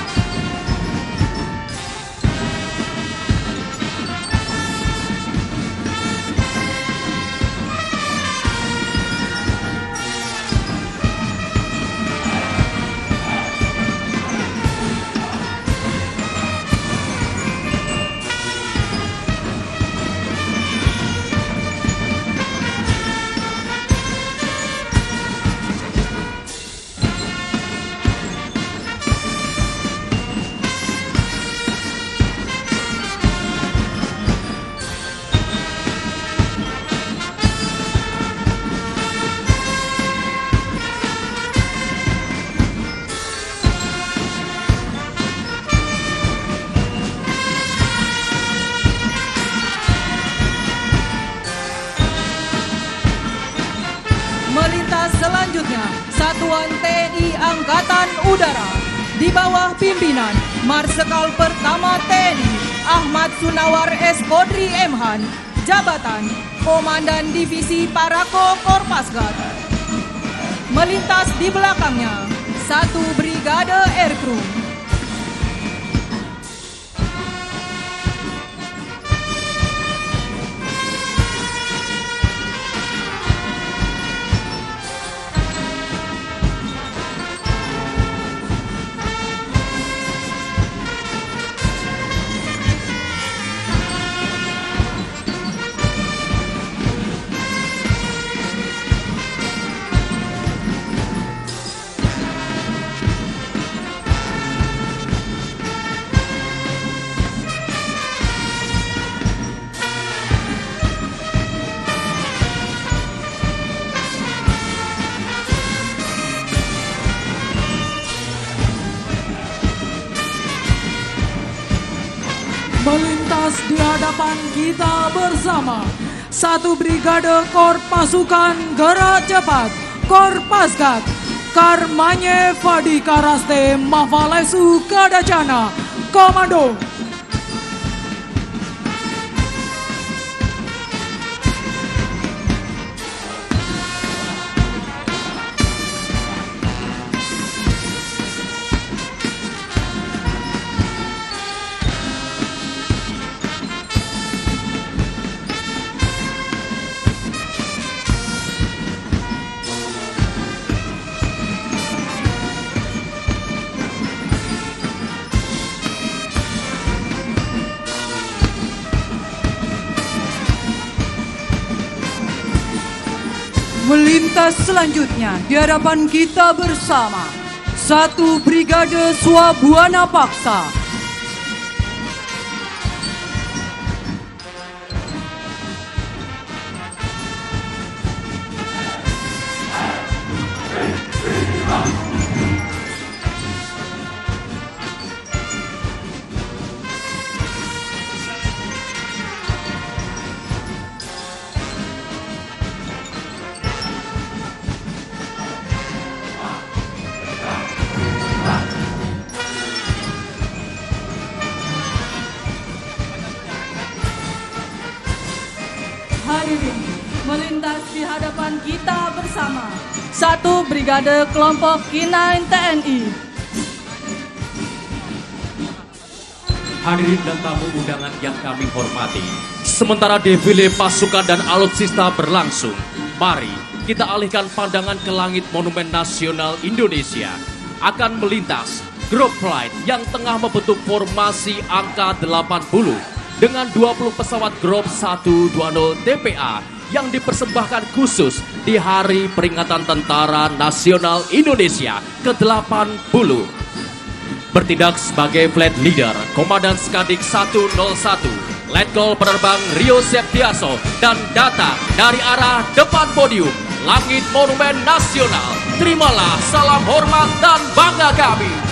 Speaker 6: Melintas selanjutnya Satuan TNI Angkatan Udara di bawah pimpinan Marsekal Pertama TNI Ahmad Sunawar Eskodri Emhan, jabatan Komandan Divisi Parako Korpasgat. Melintas di belakangnya 1 Brigade Aircrew.
Speaker 3: Melintas di hadapan kita bersama 1 Brigade Kor Pasukan Gerak Cepat Korpasgat Karmanye Fadi Karaste Mafalesu Kadacana Komando.
Speaker 6: Melintas selanjutnya di hadapan kita bersama 1 Brigade Swabuana Paksa.
Speaker 3: Hadirin, melintas di hadapan kita bersama
Speaker 6: 1 Brigade Kelompok K9 TNI.
Speaker 5: Hadirin dan tamu undangan yang kami hormati, sementara defile pasukan dan alutsista berlangsung, mari kita alihkan pandangan ke langit Monumen Nasional Indonesia. Akan melintas Group Flight yang tengah membentuk formasi angka 80 dengan 20 pesawat Group 120 TPA yang dipersembahkan khusus di Hari Peringatan Tentara Nasional Indonesia ke-80. Bertindak sebagai flight leader, Komandan Skadik 101, Letkol Penerbang Rio Septiaso, dan datang dari arah depan podium, langit Monumen Nasional. Terimalah salam hormat dan bangga kami.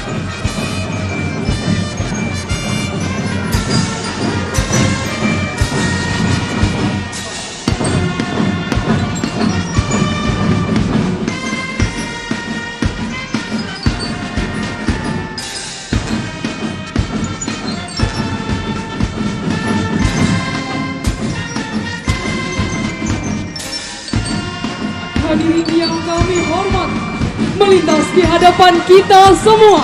Speaker 3: Hadirin yang kami hormati, melintas di hadapan kita semua,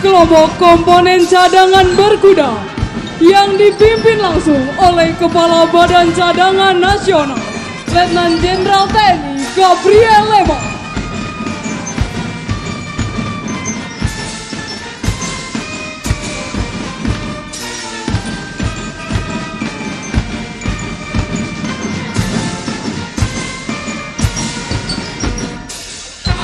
Speaker 3: kelompok komponen cadangan berkuda yang dipimpin langsung oleh Kepala Badan Cadangan Nasional, Letnan Jenderal TNI Gabriel Lema.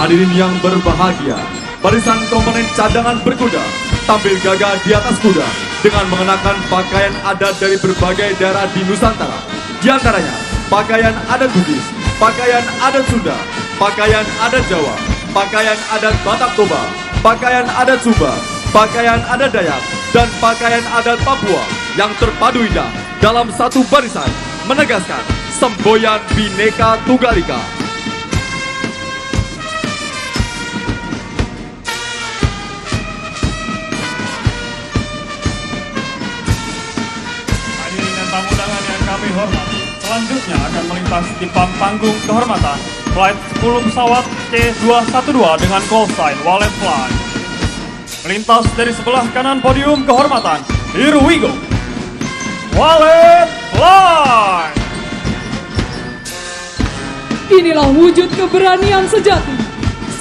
Speaker 4: Hadirin yang berbahagia, barisan komponen cadangan berkuda tampil gagah di atas kuda dengan mengenakan pakaian adat dari berbagai daerah di Nusantara. Di antaranya, pakaian adat Bugis, pakaian adat Sunda, pakaian adat Jawa, pakaian adat Batak Toba, pakaian adat Sumba, pakaian adat Dayak, dan pakaian adat Papua yang terpadu indah dalam satu barisan menegaskan semboyan Bhinneka Tunggal Ika.
Speaker 11: Tamu undangan yang kami hormati, selanjutnya akan melintas di panggung kehormatan flight 10 pesawat C212 dengan call sign Wallet Fly. Melintas dari sebelah kanan podium kehormatan, here we go, Wallet Fly.
Speaker 3: Inilah wujud keberanian sejati,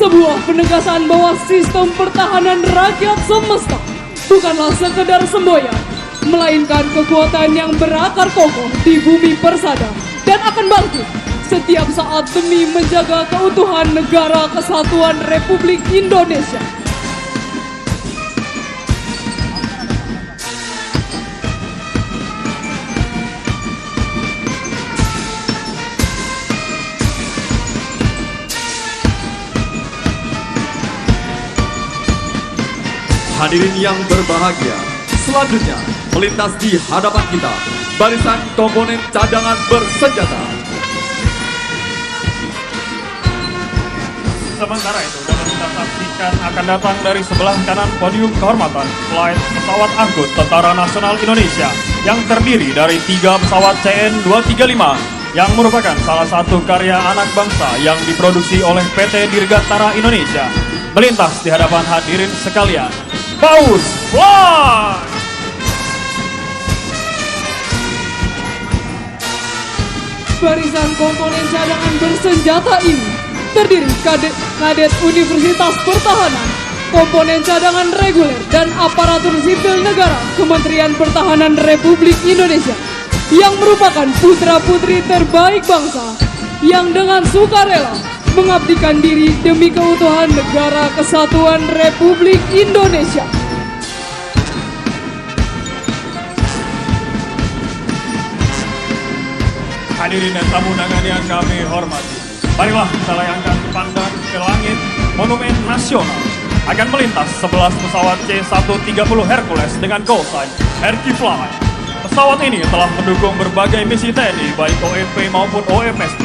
Speaker 3: sebuah penegasan bahwa sistem pertahanan rakyat semesta bukanlah sekedar semboyan, melainkan kekuatan yang berakar kokoh di bumi persada dan akan bangkit setiap saat demi menjaga keutuhan negara kesatuan Republik Indonesia.
Speaker 4: Hadirin yang berbahagia, selanjutnya melintas di hadapan kita barisan komponen cadangan bersenjata.
Speaker 11: Sementara itu dapat kita saksikan akan datang dari sebelah kanan podium kehormatan flight pesawat angkut Tentara Nasional Indonesia yang terdiri dari 3 pesawat CN-235 yang merupakan salah satu karya anak bangsa yang diproduksi oleh PT Dirgantara Indonesia. Melintas di hadapan hadirin sekalian, Paus Fly!
Speaker 3: Barisan komponen cadangan bersenjata ini terdiri kadet Universitas Pertahanan, komponen cadangan reguler, dan aparatur sipil negara Kementerian Pertahanan Republik Indonesia yang merupakan putra-putri terbaik bangsa yang dengan sukarela mengabdikan diri demi keutuhan negara kesatuan Republik Indonesia.
Speaker 11: Hadirin dan tamu undangan yang kami hormati, marilah kita layangkan pandang ke langit Monumen Nasional. Akan melintas 11 pesawat C-130 Hercules dengan call sign Herky-Fly. Pesawat ini telah mendukung berbagai misi TNI baik OEP maupun OMSP.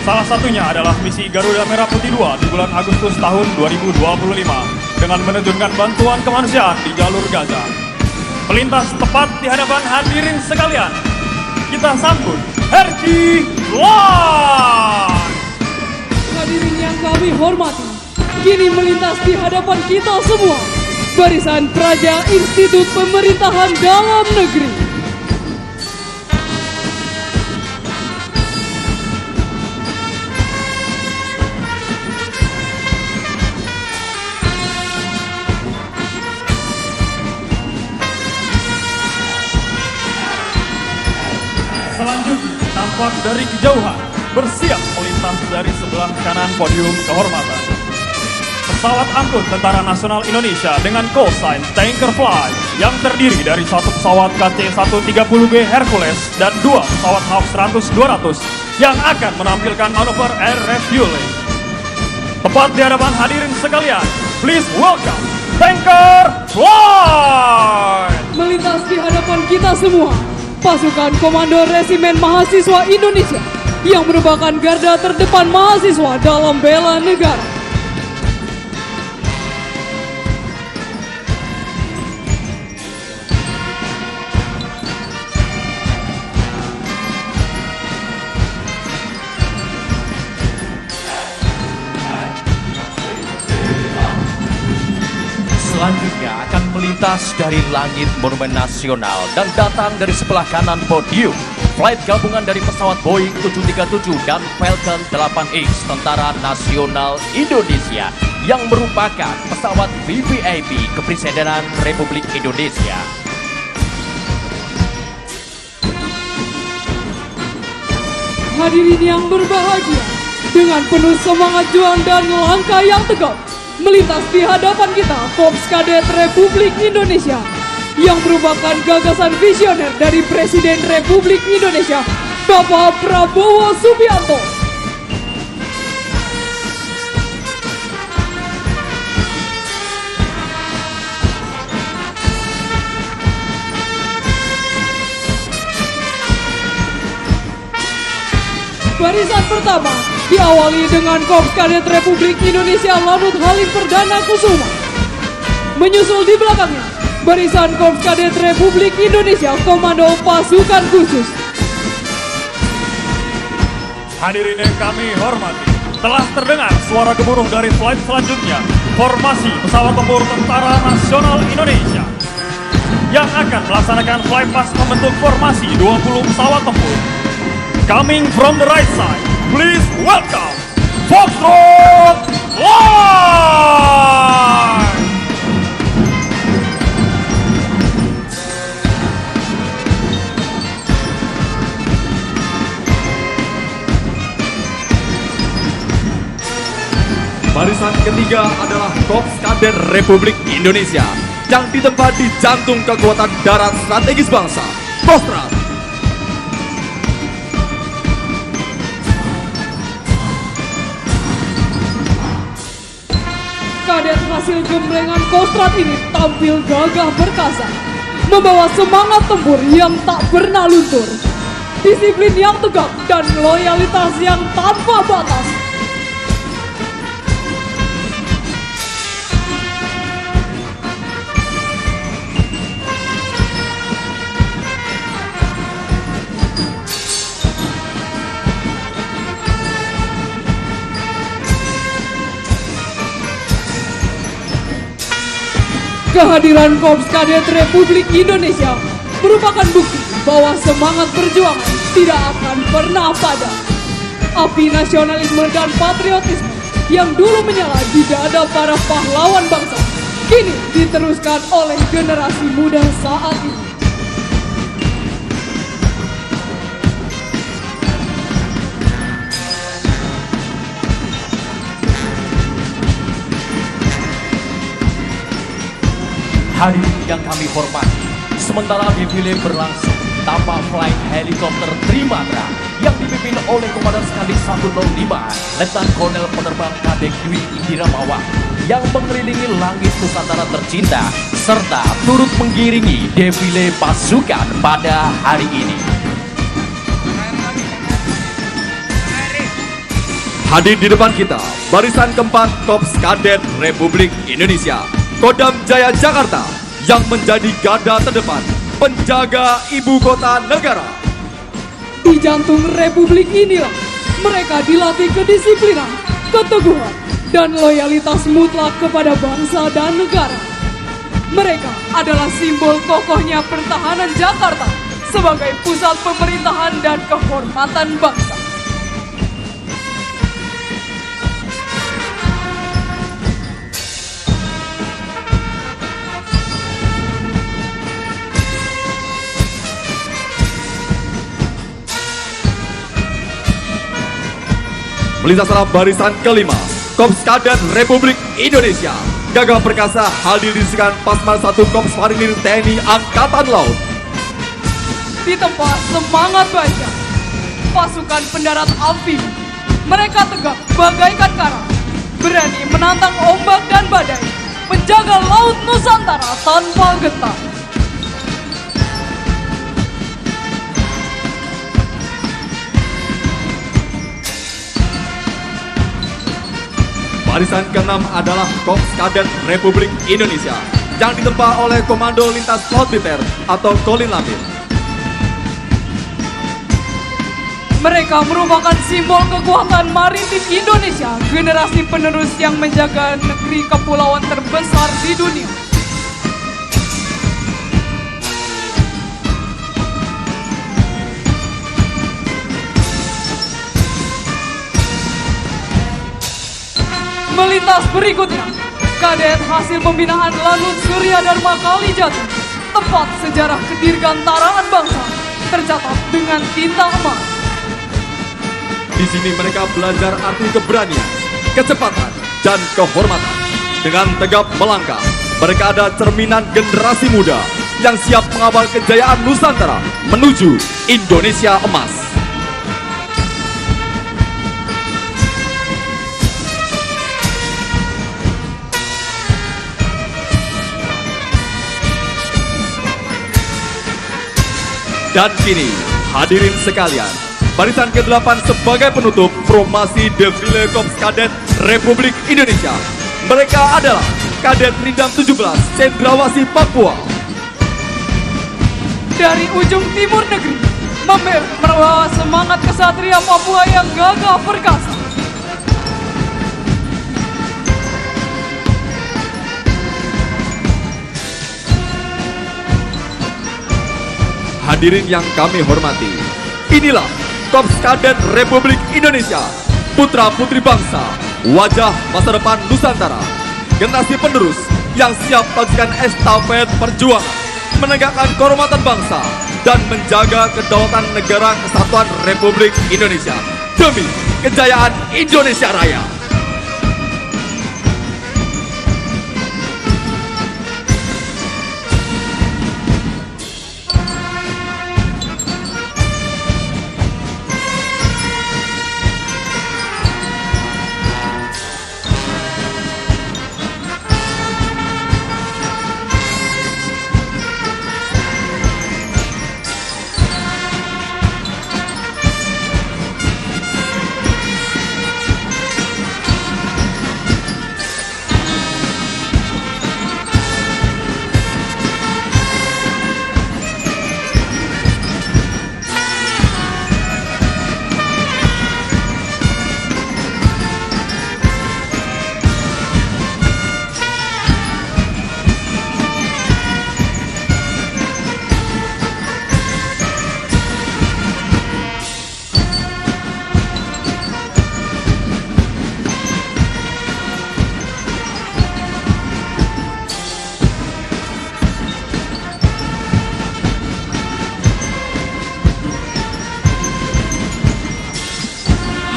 Speaker 11: Salah satunya adalah misi Garuda Merah Putih 2 di bulan Agustus tahun 2025 dengan menerjunkan bantuan kemanusiaan di jalur Gaza. Melintas tepat di hadapan hadirin sekalian, kita sambut Herky-Fly.
Speaker 3: Hadirin yang kami hormati, kini melintas di hadapan kita semua barisan Praja Institut Pemerintahan Dalam Negeri.
Speaker 11: Selanjutnya, tampak dari kejauhan, bersiap melintas dari sebelah kanan podium kehormatan, pesawat angkut Tentara Nasional Indonesia dengan call sign Tanker Fly yang terdiri dari 1 pesawat KC-130B Hercules dan 2 pesawat Hawk 100-200 yang akan menampilkan manuver air refueling. Tepat di hadapan hadirin sekalian, please welcome Tanker Fly.
Speaker 3: Melintas di hadapan kita semua, pasukan Komando Resimen Mahasiswa Indonesia yang merupakan garda terdepan mahasiswa dalam bela negara.
Speaker 5: melintas dari langit Monumen Nasional dan datang dari sebelah kanan podium. Flight gabungan dari pesawat Boeing 737 dan Falcon 8X Tentara Nasional Indonesia yang merupakan pesawat VVIP Kepresidenan Republik Indonesia.
Speaker 3: Hadirin yang berbahagia, dengan penuh semangat juang dan langkah yang tegap, melintas di hadapan kita Korps Kadet Republik Indonesia yang merupakan gagasan visioner dari Presiden Republik Indonesia, Bapak Prabowo Subianto. Barisan pertama diawali dengan Korps Kadet Republik Indonesia Lanut Halim Perdana Kusuma. Menyusul di belakangnya, Barisan Korps Kadet Republik Indonesia Komando Pasukan Khusus.
Speaker 11: Hadirin yang kami hormati, telah terdengar suara gemuruh dari flight selanjutnya, formasi pesawat tempur Tentara Nasional Indonesia yang akan melaksanakan flight pass membentuk formasi 20 pesawat tempur. Coming from the right side, please welcome Foxtrot Line!
Speaker 13: Barisan ketiga adalah Korps Kadet Republik Indonesia yang ditempa di jantung kekuatan darat strategis bangsa, Kostrad.
Speaker 3: Kadet hasil gemblengan Kostrad ini tampil gagah perkasa, membawa semangat tempur yang tak pernah luntur, disiplin yang tegak dan loyalitas yang tanpa batas. Kehadiran Korps Kadet Republik Indonesia merupakan bukti bahwa semangat perjuangan tidak akan pernah padam. Api nasionalisme dan patriotisme yang dulu menyala di dada para pahlawan bangsa, kini diteruskan oleh generasi muda saat ini.
Speaker 5: Hadirin yang kami hormati, sementara defile berlangsung, tampak flight helikopter Trimatra yang dipimpin oleh Komandan Skadif 105, Letnan Kolonel Penerbang Kadek Dwi Indira Mawar yang mengelilingi langit Nusantara tercinta serta turut mengiringi defile pasukan pada hari ini.
Speaker 13: Hadir di depan kita, barisan keempat Korps Kadet Republik Indonesia, Kodam Jaya Jakarta, yang menjadi garda terdepan penjaga ibu kota negara.
Speaker 3: Di jantung Republik inilah mereka dilatih kedisiplinan, keteguhan, dan loyalitas mutlak kepada bangsa dan negara. Mereka adalah simbol kokohnya pertahanan Jakarta sebagai pusat pemerintahan dan kehormatan bangsa.
Speaker 13: Melintaslah barisan kelima, Korps Kadet Republik Indonesia, gagah perkasa hadir di sekan Pasman 1 Korps Marinir TNI Angkatan Laut.
Speaker 3: Di tempat semangat baja, pasukan pendarat amfibi, mereka tegak bagaikan karang, berani menantang ombak dan badai, menjaga laut Nusantara tanpa gentar.
Speaker 13: Barisan ke-6 adalah Korps Kadet Republik Indonesia yang ditempa oleh Komando Lintas Laut Militer atau Kolin Lamil.
Speaker 3: Mereka merupakan simbol kekuatan maritim Indonesia, generasi penerus yang menjaga negeri kepulauan terbesar di dunia.
Speaker 6: melintas berikutnya, kadet hasil pembinaan Lanut Surya Dharma Kalijati, tempat sejarah kedirgantaraan bangsa, tercatat dengan tinta emas.
Speaker 13: Di sini mereka belajar arti keberanian, kecepatan, dan kehormatan. Dengan tegap melangkah, mereka ada cerminan generasi muda yang siap mengawal kejayaan Nusantara menuju Indonesia Emas. Dan kini, hadirin sekalian, barisan ke-8 sebagai penutup formasi Defile Korps Kadet Republik Indonesia. Mereka adalah Kadet Rindam 17 Cendrawasih Papua.
Speaker 6: Dari ujung timur negeri, membawa semangat kesatria Papua yang gagah perkasa.
Speaker 13: Hadirin yang kami hormati, inilah Korps Kadet Republik Indonesia, putra-putri bangsa, wajah masa depan Nusantara, generasi penerus yang siap melanjutkan estafet perjuangan, menegakkan kehormatan bangsa, dan menjaga kedaulatan negara kesatuan Republik Indonesia demi kejayaan Indonesia Raya.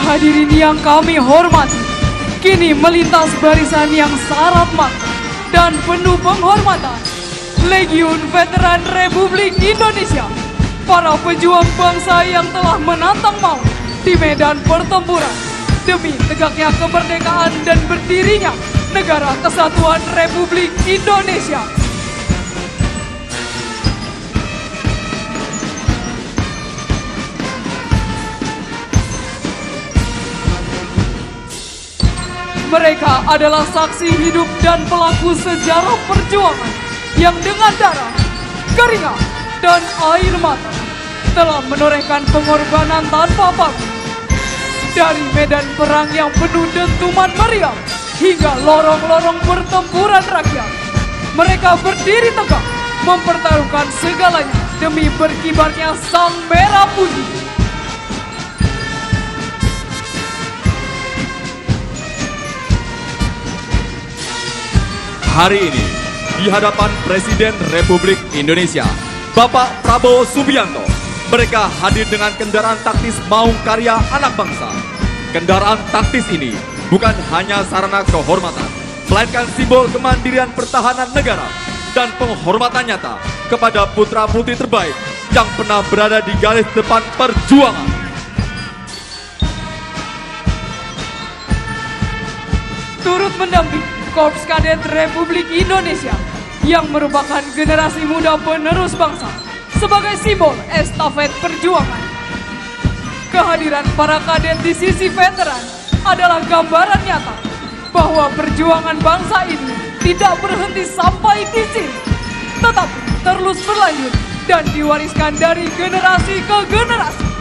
Speaker 6: Hadirin yang kami hormati, kini melintas barisan yang syarat makna dan penuh penghormatan, Legiun Veteran Republik Indonesia, para pejuang bangsa yang telah menantang maut di medan pertempuran demi tegaknya kemerdekaan dan berdirinya Negara Kesatuan Republik Indonesia. Mereka adalah saksi hidup dan pelaku sejarah perjuangan yang dengan darah, keringat, dan air mata telah menorehkan pengorbanan tanpa pamrih. Dari medan perang yang penuh dentuman meriam hingga lorong-lorong pertempuran rakyat, mereka berdiri tegak mempertaruhkan segalanya demi berkibarnya sang merah putih.
Speaker 13: Hari ini, di hadapan Presiden Republik Indonesia, Bapak Prabowo Subianto, mereka hadir dengan kendaraan taktis Maung Karya Anak Bangsa. Kendaraan taktis ini bukan hanya sarana kehormatan, melainkan simbol kemandirian pertahanan negara dan penghormatan nyata kepada putra-putri terbaik yang pernah berada di garis depan perjuangan.
Speaker 6: Turut mendampingi Korps Kadet Republik Indonesia yang merupakan generasi muda penerus bangsa sebagai simbol estafet perjuangan. Kehadiran para kadet di sisi veteran adalah gambaran nyata bahwa perjuangan bangsa ini tidak berhenti sampai di sini, tetapi terus berlanjut dan diwariskan dari generasi ke generasi.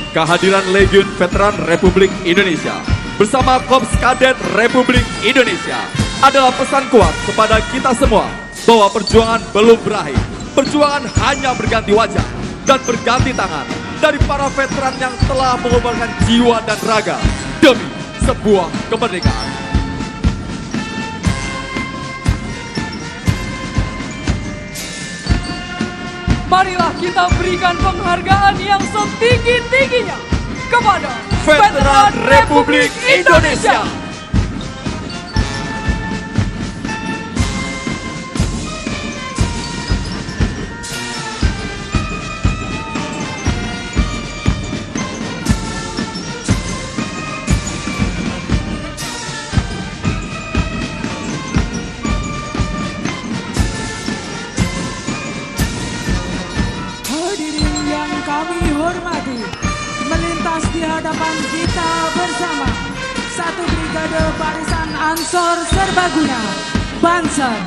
Speaker 13: Kehadiran Legiun Veteran Republik Indonesia bersama Korps Kadet Republik Indonesia adalah pesan kuat kepada kita semua bahwa perjuangan belum berakhir. Perjuangan hanya berganti wajah dan berganti tangan
Speaker 15: dari para veteran yang telah mengorbankan jiwa dan raga demi sebuah kemerdekaan.
Speaker 6: Marilah kita berikan penghargaan yang setinggi-tingginya kepada
Speaker 15: Veteran Republik Indonesia.
Speaker 7: Hadirin yang kami hormati, melintas di hadapan kita bersama satu brigade barisan Ansor Serbaguna, Banser.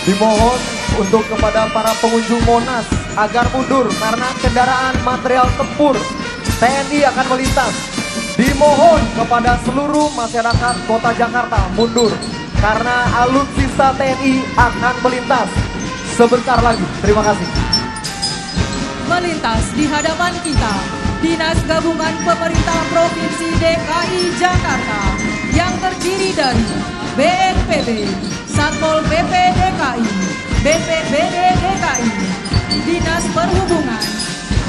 Speaker 16: Dimohon untuk kepada para pengunjung Monas agar mundur karena kendaraan material tempur TNI akan melintas. Dimohon kepada seluruh masyarakat Kota Jakarta mundur karena alutsista TNI akan melintas sebentar lagi. Terima kasih.
Speaker 6: Melintas di hadapan kita Dinas Gabungan Pemerintah Provinsi DKI Jakarta yang terdiri dari BNPB, Satpol PP DKI, BPBD DKI, Dinas Perhubungan,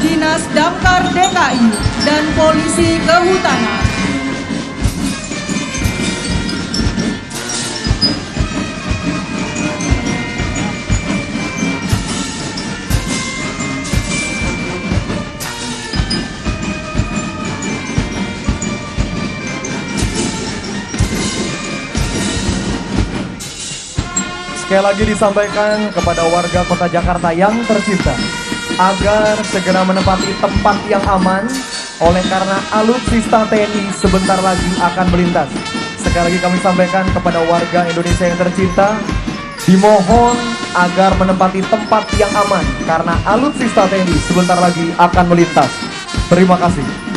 Speaker 6: Dinas Damkar DKI, dan Polisi Kehutanan.
Speaker 16: Sekali lagi disampaikan kepada warga Kota Jakarta yang tercinta agar segera menempati tempat yang aman oleh karena alutsista TNI sebentar lagi akan melintas. Sekali lagi kami sampaikan kepada warga Indonesia yang tercinta, dimohon agar menempati tempat yang aman karena alutsista TNI sebentar lagi akan melintas. Terima kasih.